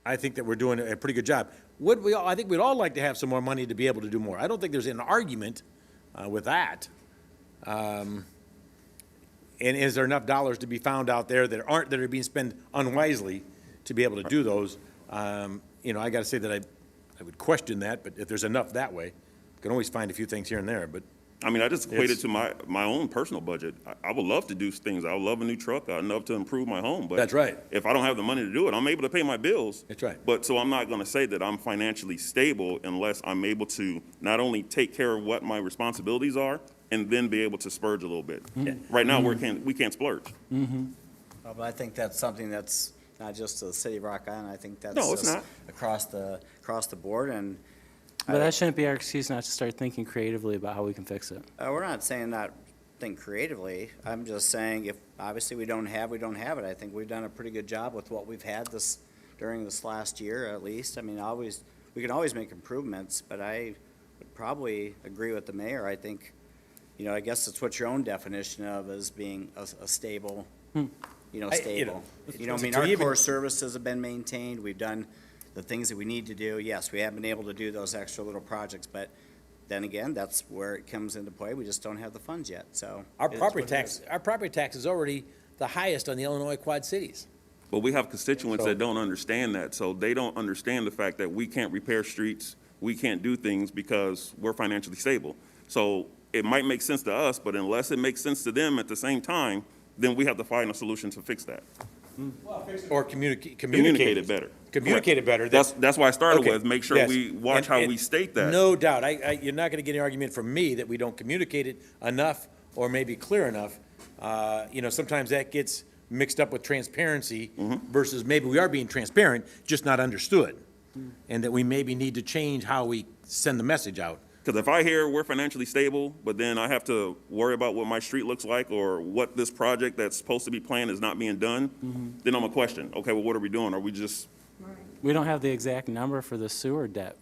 I think that we're doing a pretty good job. I think we'd all like to have some more money to be able to do more. I don't think there's an argument with that. And is there enough dollars to be found out there that are being spent unwisely to be able to do those? I got to say that I would question that, but if there's enough that way, you can always find a few things here and there, but. I just equated to my own personal budget. I would love to do things. I would love a new truck. I'd love to improve my home. But that's right. If I don't have the money to do it, I'm able to pay my bills. That's right. But so I'm not going to say that I'm financially stable unless I'm able to not only take care of what my responsibilities are and then be able to splurge a little bit. Mm-hmm. Right now, we can't splurge. Mm-hmm. Well, but I think that's something that's not just to the city of Rock Island. I think that's no, it's not. across the board. And but that shouldn't be our excuse not to start thinking creatively about how we can fix it. We're not saying not think creatively. I'm just saying if obviously we don't have it. I think we've done a pretty good job with what we've had during this last year at least. We can always make improvements, but I would probably agree with the mayor. I think, I guess that's what your own definition of as being a stable, stable. Our core services have been maintained. We've done the things that we need to do. Yes, we have been able to do those extra little projects, but then again, that's where it comes into play. We just don't have the funds yet, so. Our property tax is already the highest on the Illinois Quad Cities. But we have constituents that don't understand that, so they don't understand the fact that we can't repair streets, we can't do things because we're financially stable. So it might make sense to us, but unless it makes sense to them at the same time, then we have to find a solution to fix that. Or communicate it better. Communicate it better. That's why I started with, make sure we watch how we state that. No doubt. You're not going to get an argument from me that we don't communicate it enough or maybe clear enough. Sometimes that gets mixed up with transparency versus maybe we are being transparent, just not understood. And that we maybe need to change how we send the message out. Because if I hear we're financially stable, but then I have to worry about what my street looks like or what this project that's supposed to be planned is not being done, then I'm a question. Okay, well, what are we doing? Are we just... We don't have the exact number for the sewer debt.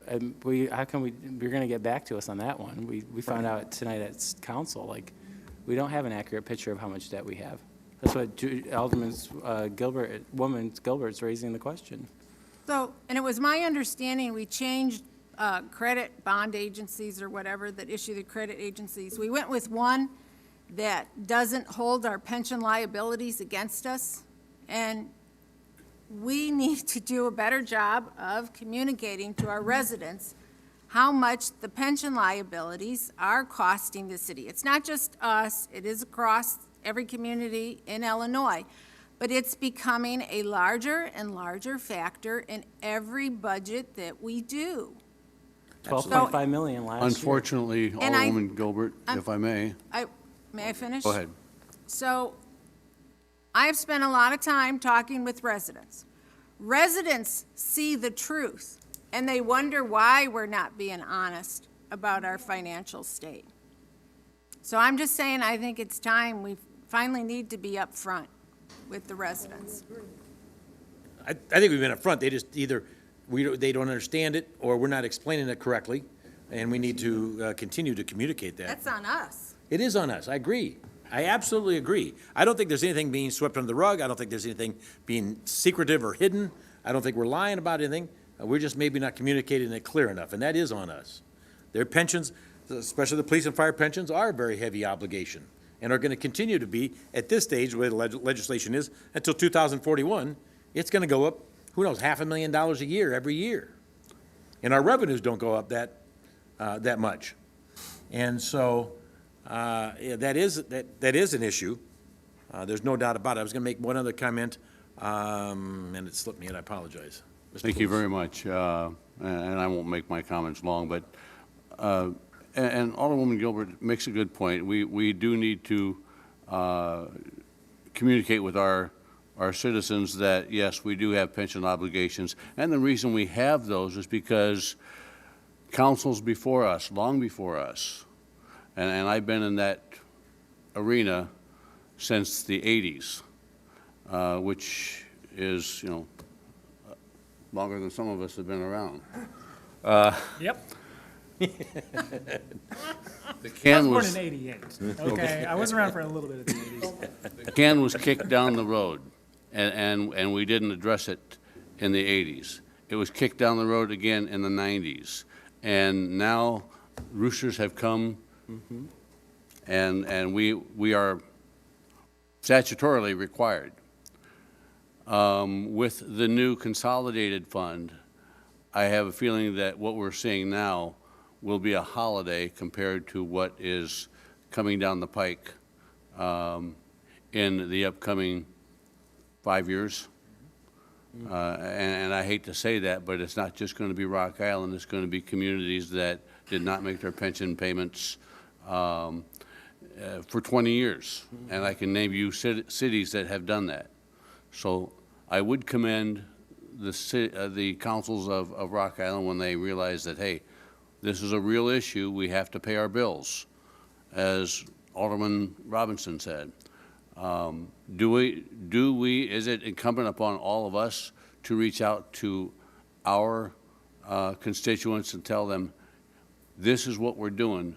And how can you're going to get back to us on that one. We found out tonight at council, we don't have an accurate picture of how much debt we have. That's what Alderman's Gilbert's raising the question. So, and it was my understanding we changed credit bond agencies or whatever that issue the credit agencies. We went with one that doesn't hold our pension liabilities against us. And we need to do a better job of communicating to our residents how much the pension liabilities are costing the city. It's not just us, it is across every community in Illinois, but it's becoming a larger and larger factor in every budget that we do. 12.5 million last year. Unfortunately, And Alderwoman Gilbert, if I may. May I finish? Go ahead. So, I've spent a lot of time talking with residents. Residents see the truth, and they wonder why we're not being honest about our financial state. So I'm just saying, I think it's time we finally need to be upfront with the residents. I think we've been upfront. They just either, they don't understand it, or we're not explaining it correctly, and we need to continue to communicate that. That's on us. It is on us, I agree. I absolutely agree. I don't think there's anything being swept under the rug. I don't think there's anything being secretive or hidden. I don't think we're lying about anything. We're just maybe not communicating it clear enough, and that is on us. Their pensions, especially the police and fire pensions, are a very heavy obligation and are going to continue to be, at this stage, where the legislation is, until 2041. It's going to go up, who knows, $500,000 a year every year. And our revenues don't go up that much. And so yeah, that is an issue. There's no doubt about it. I was going to make one other comment, and it slipped me, and I apologize. Thank you very much. And I won't make my comments long, but, and Alderwoman Gilbert makes a good point. We do need to communicate with our citizens that, yes, we do have pension obligations. And the reason we have those is because councils before us, long before us, and I've been in that arena since the 80s, which is, you know, longer than some of us have been around. Yep. The I can was was born in '88. Okay, I was around for a little bit of the '80s. the can was kicked down the road, and we didn't address it in the 80s. It was kicked down the road again in the 90s, and now roosters have come, and we are statutorily required. With the new consolidated fund, I have a feeling that what we're seeing now will be a holiday compared to what is coming down the pike in the upcoming 5 years. And I hate to say that, but it's not just going to be Rock Island. It's going to be communities that did not make their pension payments for 20 years. And I can name you cities that have done that. So I would commend the councils of Rock Island when they realize that, hey, this is a real issue. We have to pay our bills, as Alderman Robinson said. Is it incumbent upon all of us to reach out to our constituents and tell them, this is what we're doing?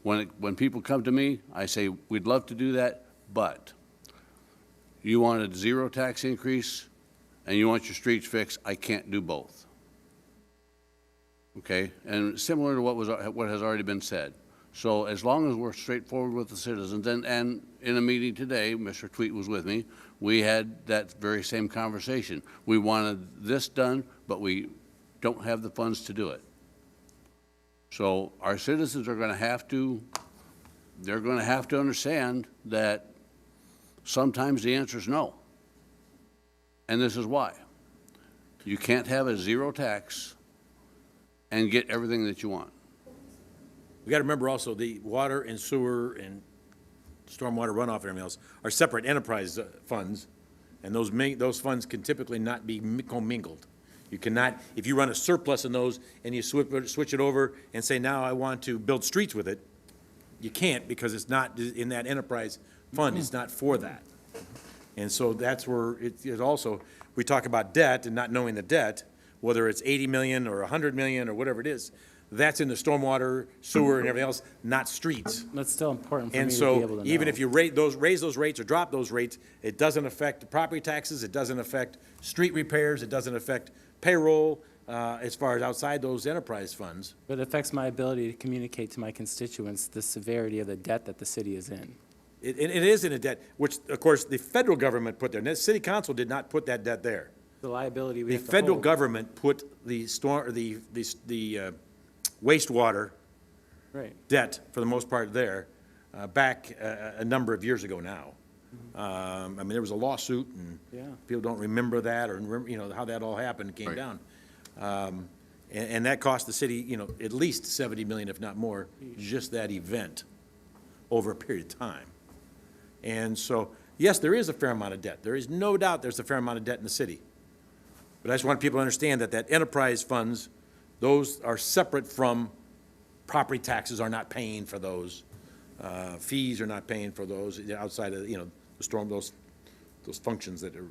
When people come to me, I say, we'd love to do that, but you want a zero tax increase and you want your streets fixed, I can't do both. Okay? And similar to what has already been said. So as long as we're straightforward with the citizens, and in a meeting today, Mr. Tweet was with me, we had that very same conversation. We wanted this done, but we don't have the funds to do it. So our citizens are going to have to, they're going to have to understand that sometimes the answer is no. And this is why. You can't have a zero tax and get everything that you want. We got to remember also, the water and sewer and stormwater runoff and everything else are separate enterprise funds, and those funds can typically not be commingled. You cannot, if you run a surplus in those and you switch it over and say, now I want to build streets with it, you can't, because it's not in that enterprise fund. It's not for that. And so that's where it also, we talk about debt and not knowing the debt. whether it's 80 million or 100 million or whatever it is, that's in the stormwater, sewer, and everything else, not streets. That's still important for me And to be so, able to know. even if you raise those rates or drop those rates, it doesn't affect the property taxes, it doesn't affect street repairs, it doesn't affect payroll, as far as outside those enterprise funds. But it affects my ability to communicate to my constituents the severity of the debt that the city is in. It is in a debt, which, of course, the federal government put there. And the city council did not put that debt there. The liability we The have to federal hold. government put the wastewater Right. debt, for the most part, there, back a number of years ago now. I mean, there was a lawsuit, and Yeah. people don't remember that, or remember, how that all happened and came down. And that cost the city, at least 70 million, if not more, just that event over a period of time. And so, yes, there is a fair amount of debt. There is no doubt there's a fair amount of debt in the city. But I just want people to understand that enterprise funds, those are separate from property taxes, are not paying for those. Fees are not paying for those outside of, the storm, those functions that are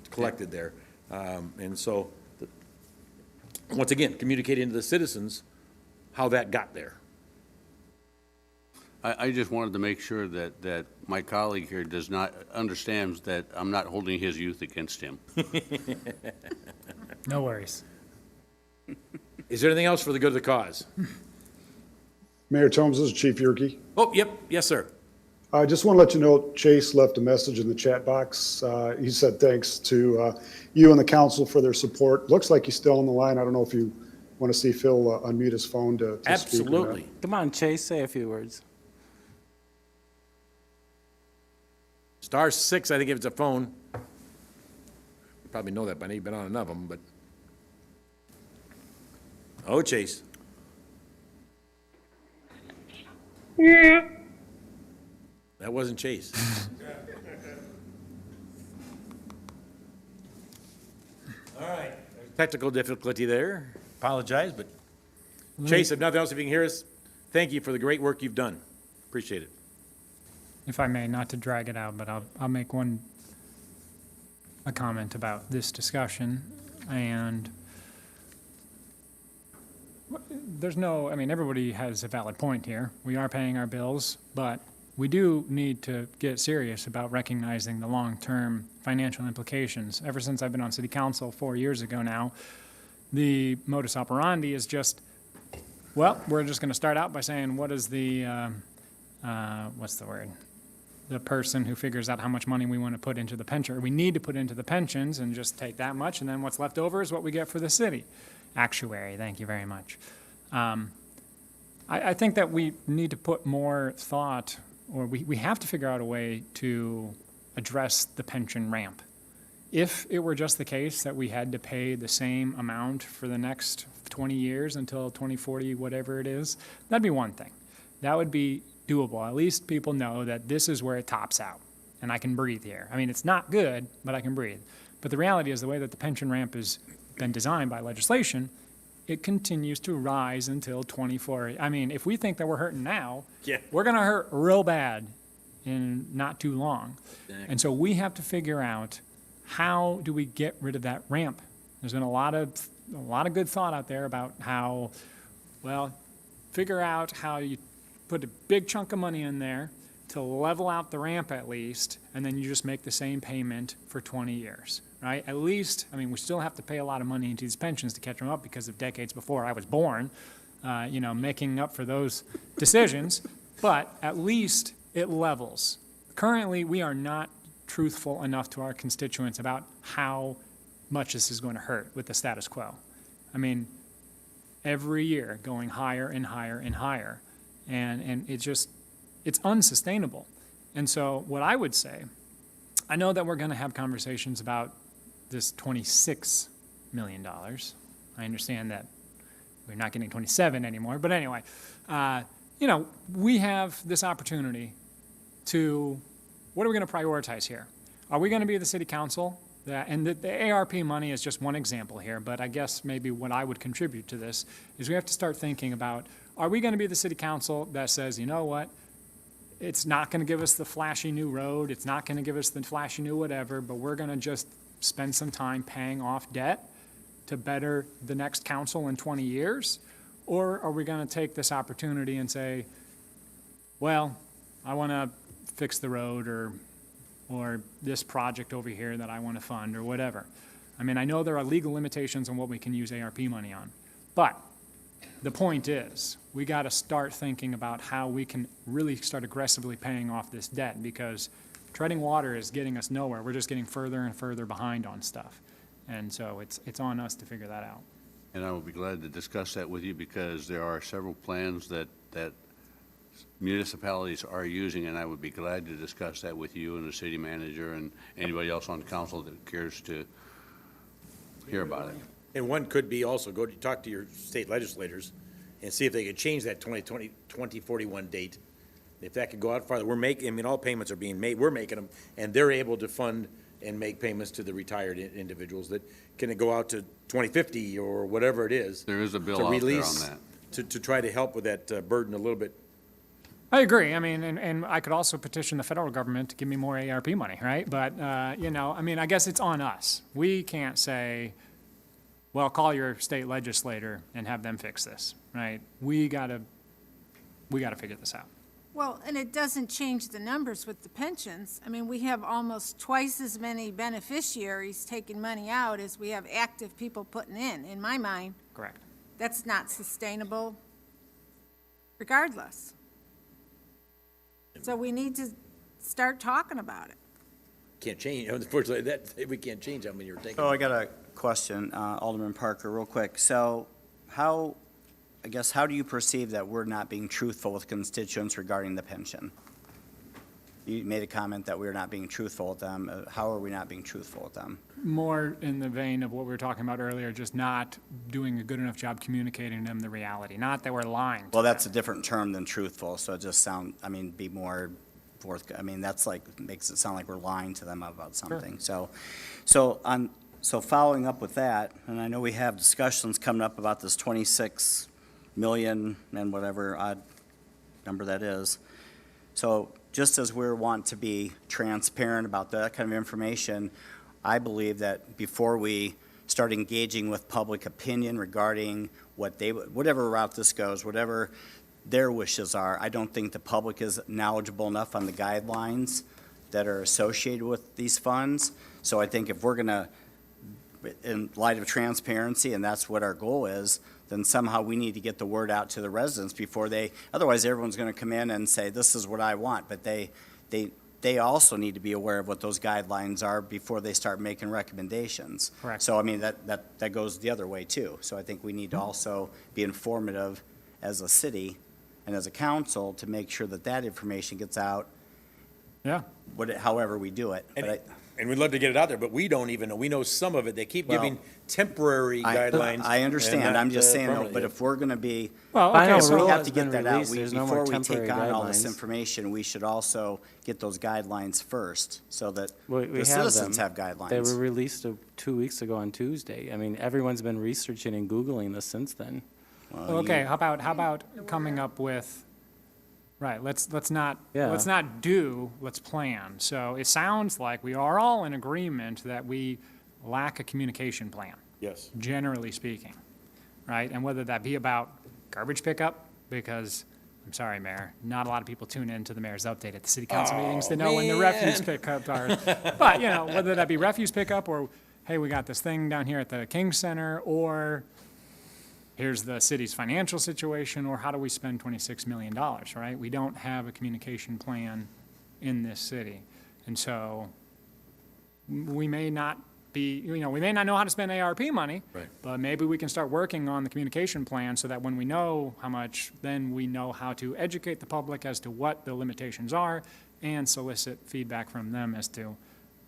collected there. And so, once again, communicating to the citizens how that got there. I just wanted to make sure that my colleague here understands that I'm not holding his youth against him. No worries. Is there anything else for the good of the cause? Mayor Tomes, this is Chief Yurki. Oh, yep, yes, sir. I just want to let you know, Chase left a message in the chat box. He said thanks to you and the council for their support. Looks like he's still on the line. I don't know if you want to see Phil unmute his phone to speak. Absolutely. Come on, Chase, say a few words. *6, I think, if it's a phone. You probably know that by now, you've been on enough of them, but. Oh, Chase. That wasn't Chase. All right. Technical difficulty there. Apologize, but Chase, if nothing else, if you can hear us, thank you for the great work you've done. Appreciate it. If I may, not to drag it out, but I'll make a comment about this discussion. And everybody has a valid point here. We are paying our bills, but we do need to get serious about recognizing the long-term financial implications. Ever since I've been on city council 4 years ago now, the modus operandi is just, well, we're just going to start out by saying, what is the, what's the word? The person who figures out how much money we want to put into the pension, or we need to put into the pensions, and just take that much, and then what's left over is what we get for the city. Actuary, thank you very much. I think that we need to put more thought, or we have to figure out a way to address the pension ramp. If it were just the case that we had to pay the same amount for the next 20 years until 2040, whatever it is, that'd be one thing. That would be doable. At least people know that this is where it tops out, and I can breathe here. I mean, it's not good, but I can breathe. But the reality is the way that the pension ramp has been designed by legislation, it continues to rise until 2040. I mean, if we think that we're hurting now, we're going to hurt real bad in not too long. Exactly. And so we have to figure out, how do we get rid of that ramp? There's been a lot of good thought out there about how, well, figure out how you put a big chunk of money in there to level out the ramp at least, and then you just make the same payment for 20 years, right? At least, I mean, we still have to pay a lot of money into these pensions to catch them up because of decades before I was born, making up for those decisions, but at least it levels. Currently, we are not truthful enough to our constituents about how much this is going to hurt with the status quo. I mean, every year going higher and higher and higher. And it's unsustainable. And so what I would say, I know that we're going to have conversations about this $26 million. I understand that we're not getting 27 anymore. But anyway, we have this opportunity to, what are we going to prioritize here? Are we going to be the city council? And the ARP money is just one example here, but I guess maybe what I would contribute to this is we have to start thinking about, are we going to be the city council that says, you know what, it's not going to give us the flashy new road, it's not going to give us the flashy new whatever, but we're going to just spend some time paying off debt to better the next council in 20 years? Or are we going to take this opportunity and say, well, I want to fix the road or this project over here that I want to fund or whatever? I mean, I know there are legal limitations on what we can use ARP money on, but the point is, we got to start thinking about how we can really start aggressively paying off this debt, because treading water is getting us nowhere. We're just getting further and further behind on stuff. And so it's on us to figure that out. And I will be glad to discuss that with you, because there are several plans that municipalities are using, and I would be glad to discuss that with you and the city manager and anybody else on council that cares to hear about it. And one could be also go to talk to your state legislators and see if they could change that 2041 date. If that could go out farther, all payments are being made, we're making them, and they're able to fund and make payments to the retired individuals. That can it go out to 2050 or whatever it is? There is a bill to out there on release, that. To try to help with that burden a little bit. I agree. I mean, and I could also petition the federal government to give me more ARP money, right? But, I guess it's on us. We can't say, well, call your state legislator and have them fix this, right? We gotta figure this out. Well, and it doesn't change the numbers with the pensions. I mean, we have almost twice as many beneficiaries taking money out as we have active people putting in my mind. Correct. That's not sustainable regardless. So we need to start talking about it. Can't change, unfortunately, we can't change how many you're taking. So I got a question, Alderman Parker, real quick. So how do you perceive that we're not being truthful with constituents regarding the pension? You made a comment that we're not being truthful with them. How are we not being truthful with them? More in the vein of what we were talking about earlier, just not doing a good enough job communicating to them the reality, not that we're lying. Well, that's a different term than truthful, so it just be more that's makes it sound like we're lying to them about something. Sure. So following up with that, and I know we have discussions coming up about this 26 million and whatever odd number that is. So just as we want to be transparent about that kind of information, I believe that before we start engaging with public opinion regarding whatever route this goes, whatever their wishes are, I don't think the public is knowledgeable enough on the guidelines that are associated with these funds. So I think if we're going to, in light of transparency, and that's what our goal is, then somehow we need to get the word out to the residents before otherwise everyone's going to come in and say, this is what I want, but they also need to be aware of what those guidelines are before they start making recommendations. Correct. So, that goes the other way too. So I think we need to also be informative as a city and as a council to make sure that information gets out. Yeah. However we do it. And we'd love to get it out there, but we don't even know. We know some of it. They keep giving temporary guidelines. I understand. and I'm not, just saying though, permanent but yet. if we're going to be, Well, Final okay, we rule have has to get been that out. released. There's no more Before we take temporary on all this guidelines. information, we should also get those guidelines first so that We the have citizens them. have guidelines. They were released 2 weeks ago on Tuesday. I mean, everyone's been researching and Googling this since then. Okay, how about coming up with, right, let's not do, let's plan. So it sounds like we are all in agreement that we lack a communication plan. Yes. Generally speaking, right? And whether that be about garbage pickup, because, I'm sorry, Mayor, not a lot of people tune in to the mayor's update at the city council meetings to know when the refuse pickup are. But, whether that be refuse pickup or, hey, we got this thing down here at the King Center, or here's the city's financial situation, or how do we spend $26 million, right? We don't have a communication plan in this city. And so we may not we may not know how to spend ARP money, Right. but maybe we can start working on the communication plan so that when we know how much, then we know how to educate the public as to what the limitations are and solicit feedback from them as to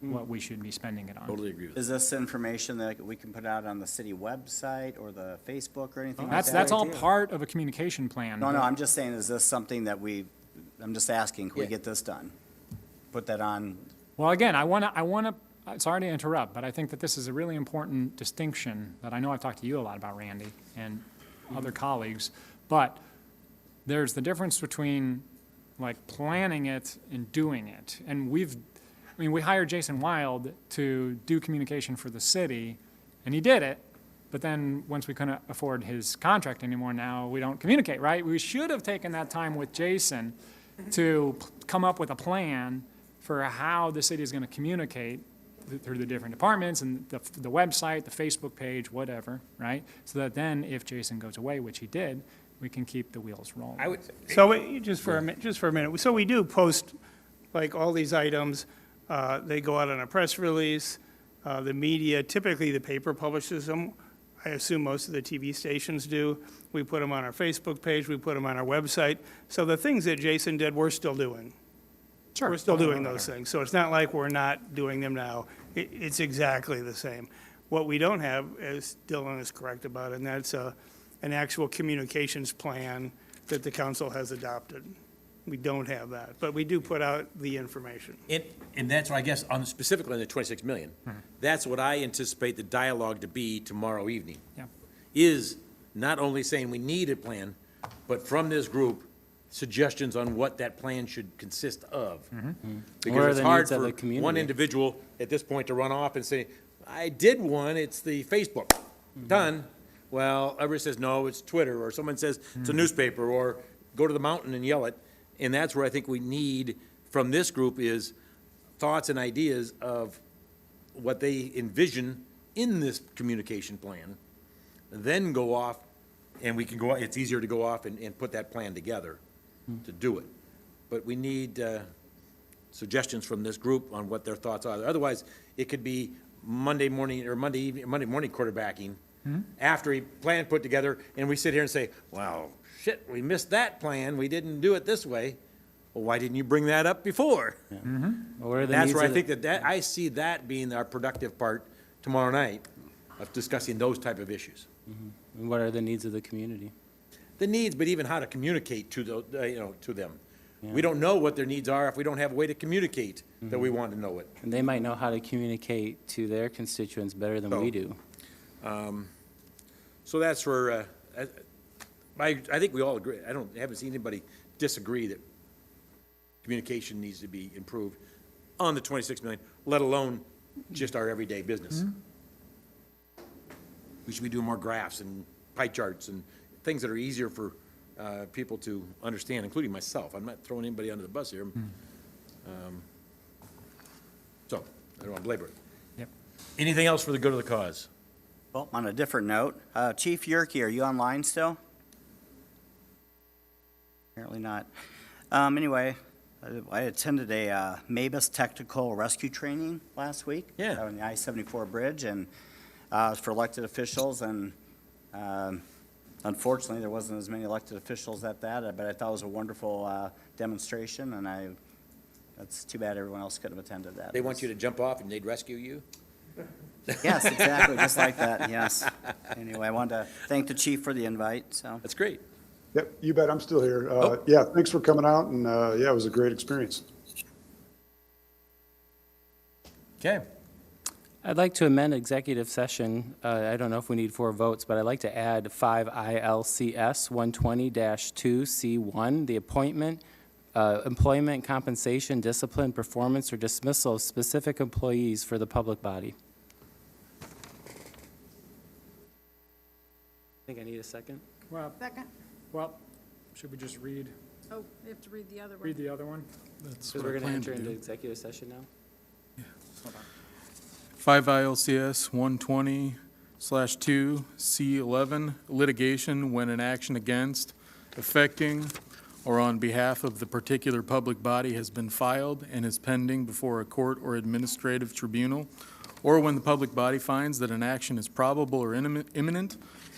what we should be spending it on. Totally agree with that. Is this information that we can put out on the city website or the Facebook or anything like that? That's all part of a communication plan. No, but- I'm just saying, is this something that I'm just asking, can we get this done? Put that on, Well, again, I want to, sorry to interrupt, but I think that this is a really important distinction that I know I've talked to you a lot about, Randy, and other colleagues, but there's the difference between like planning it and doing it. And we hired Jason Wild to do communication for the city, and he did it, But then, once we couldn't afford his contract anymore, now we don't communicate, right? We should have taken that time with Jason to come up with a plan for how the city is going to communicate through the different departments and the website, the Facebook page, whatever, right? So that then, if Jason goes away, which he did, we can keep the wheels rolling. So, just for a minute, so we do post, like, all these items, they go out on a press release, the media, typically the paper publishes them. I assume most of the TV stations do. We put them on our Facebook page, we put them on our website. So the things that Jason did, we're still doing. Sure. We're still doing those things. So it's not like we're not doing them now. It's exactly the same. What we don't have, as Dylan is correct about, and that's an actual communications plan that the council has adopted. We don't have that, but we do put out the information. And that's why, I guess, specifically on the 26 million, that's what I anticipate the dialogue to be tomorrow evening. Yeah. Is not only saying we need a plan, but from this group, suggestions on what that plan should consist of. What are Because it's the hard needs of for the community? one individual at this point to run off and say, I did one, it's the Facebook, done. Well, everybody says, no, it's Twitter, or someone says it's a newspaper, or go to the mountain and yell it. And that's where I think we need from this group is thoughts and ideas of what they envision in this communication plan, then go off, and we can go, it's easier to go off and put that plan together to do it. But we need suggestions from this group on what their thoughts are. Otherwise, it could be Monday morning or Monday morning quarterbacking after a plan put together, and we sit here and say, well, shit, we missed that plan, we didn't do it this way. Well, why didn't you bring that up before? What are the That's needs where I of think that I see that being our productive part tomorrow night of discussing those type of issues. And what are the needs of the community? The needs, but even how to communicate to to them. We don't know what their needs are if we don't have a way to communicate that we want to know it. And they might know how to communicate to their constituents better than we do. So that's where, I think we all agree. Haven't seen anybody disagree that communication needs to be improved on the 26 million, let alone just our everyday business. We should be doing more graphs and pie charts and things that are easier for people to understand, including myself. I'm not throwing anybody under the bus here. So, I don't want to belabor it. Yep. Anything else for the good of the cause? Well, on a different note, Chief Yerke, are you online still? Apparently not. Anyway, I attended a MABUS technical rescue training last week. Yeah. On the I-74 bridge, and for elected officials, and unfortunately, there wasn't as many elected officials at that, but I thought it was a wonderful demonstration, and that's too bad everyone else couldn't have attended that. They want you to jump off and they'd rescue you? Yes, exactly, just like that, yes. Anyway, I wanted to thank the chief for the invite, so. That's great. Yep, you bet, I'm still here. Yeah, thanks for coming out, and yeah, it was a great experience. Okay. I'd like to amend executive session. I don't know if we need 4 votes, but I'd like to add 5 ILCS 120-2C1, the appointment, employment, compensation, discipline, performance, or dismissal of specific employees for the public body. I think I need a second. Well, Second. Should we just read Oh, you have to read the other one. the other one? That's Because what we're I going to plan enter to into do. executive session now. 5 ILCS 120/2C11, litigation when an action against, affecting, or on behalf of the particular public body has been filed and is pending before a court or administrative tribunal, or when the public body finds that an action is probable or imminent,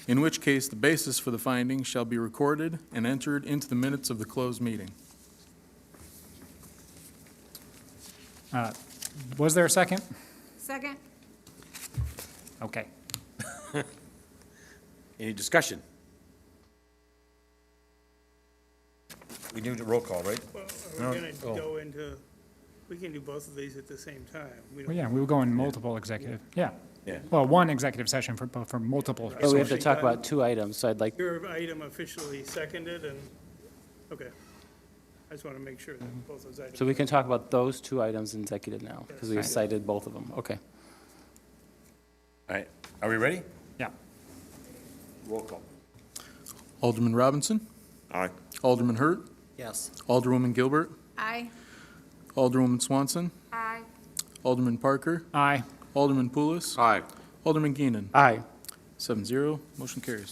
in which case the basis for the finding shall be recorded and entered into the minutes of the closed meeting. Was there a second? Second. Okay. Any discussion? We need a roll call, right? Well, are we going to go into, we can do both of these at the same time. We Well, don't- yeah, we will go in multiple executive, yeah. Yeah. Well, one executive session for multiple. But we have to talk about 2 items, so I'd like, Your item officially seconded, and, okay. I just want to make sure that both those items. so we can talk about those 2 items in executive now, because we've cited both of them. Okay. All right, are we ready? Yeah. Roll call. Alderman Robinson, Aye. Alderman Hurt, Yes. Alderwoman Gilbert, Aye. Alderwoman Swanson, Aye. Alderman Parker, Aye. Alderman Poulos, Aye. Alderman Keenan. Aye. 7-0, motion carries.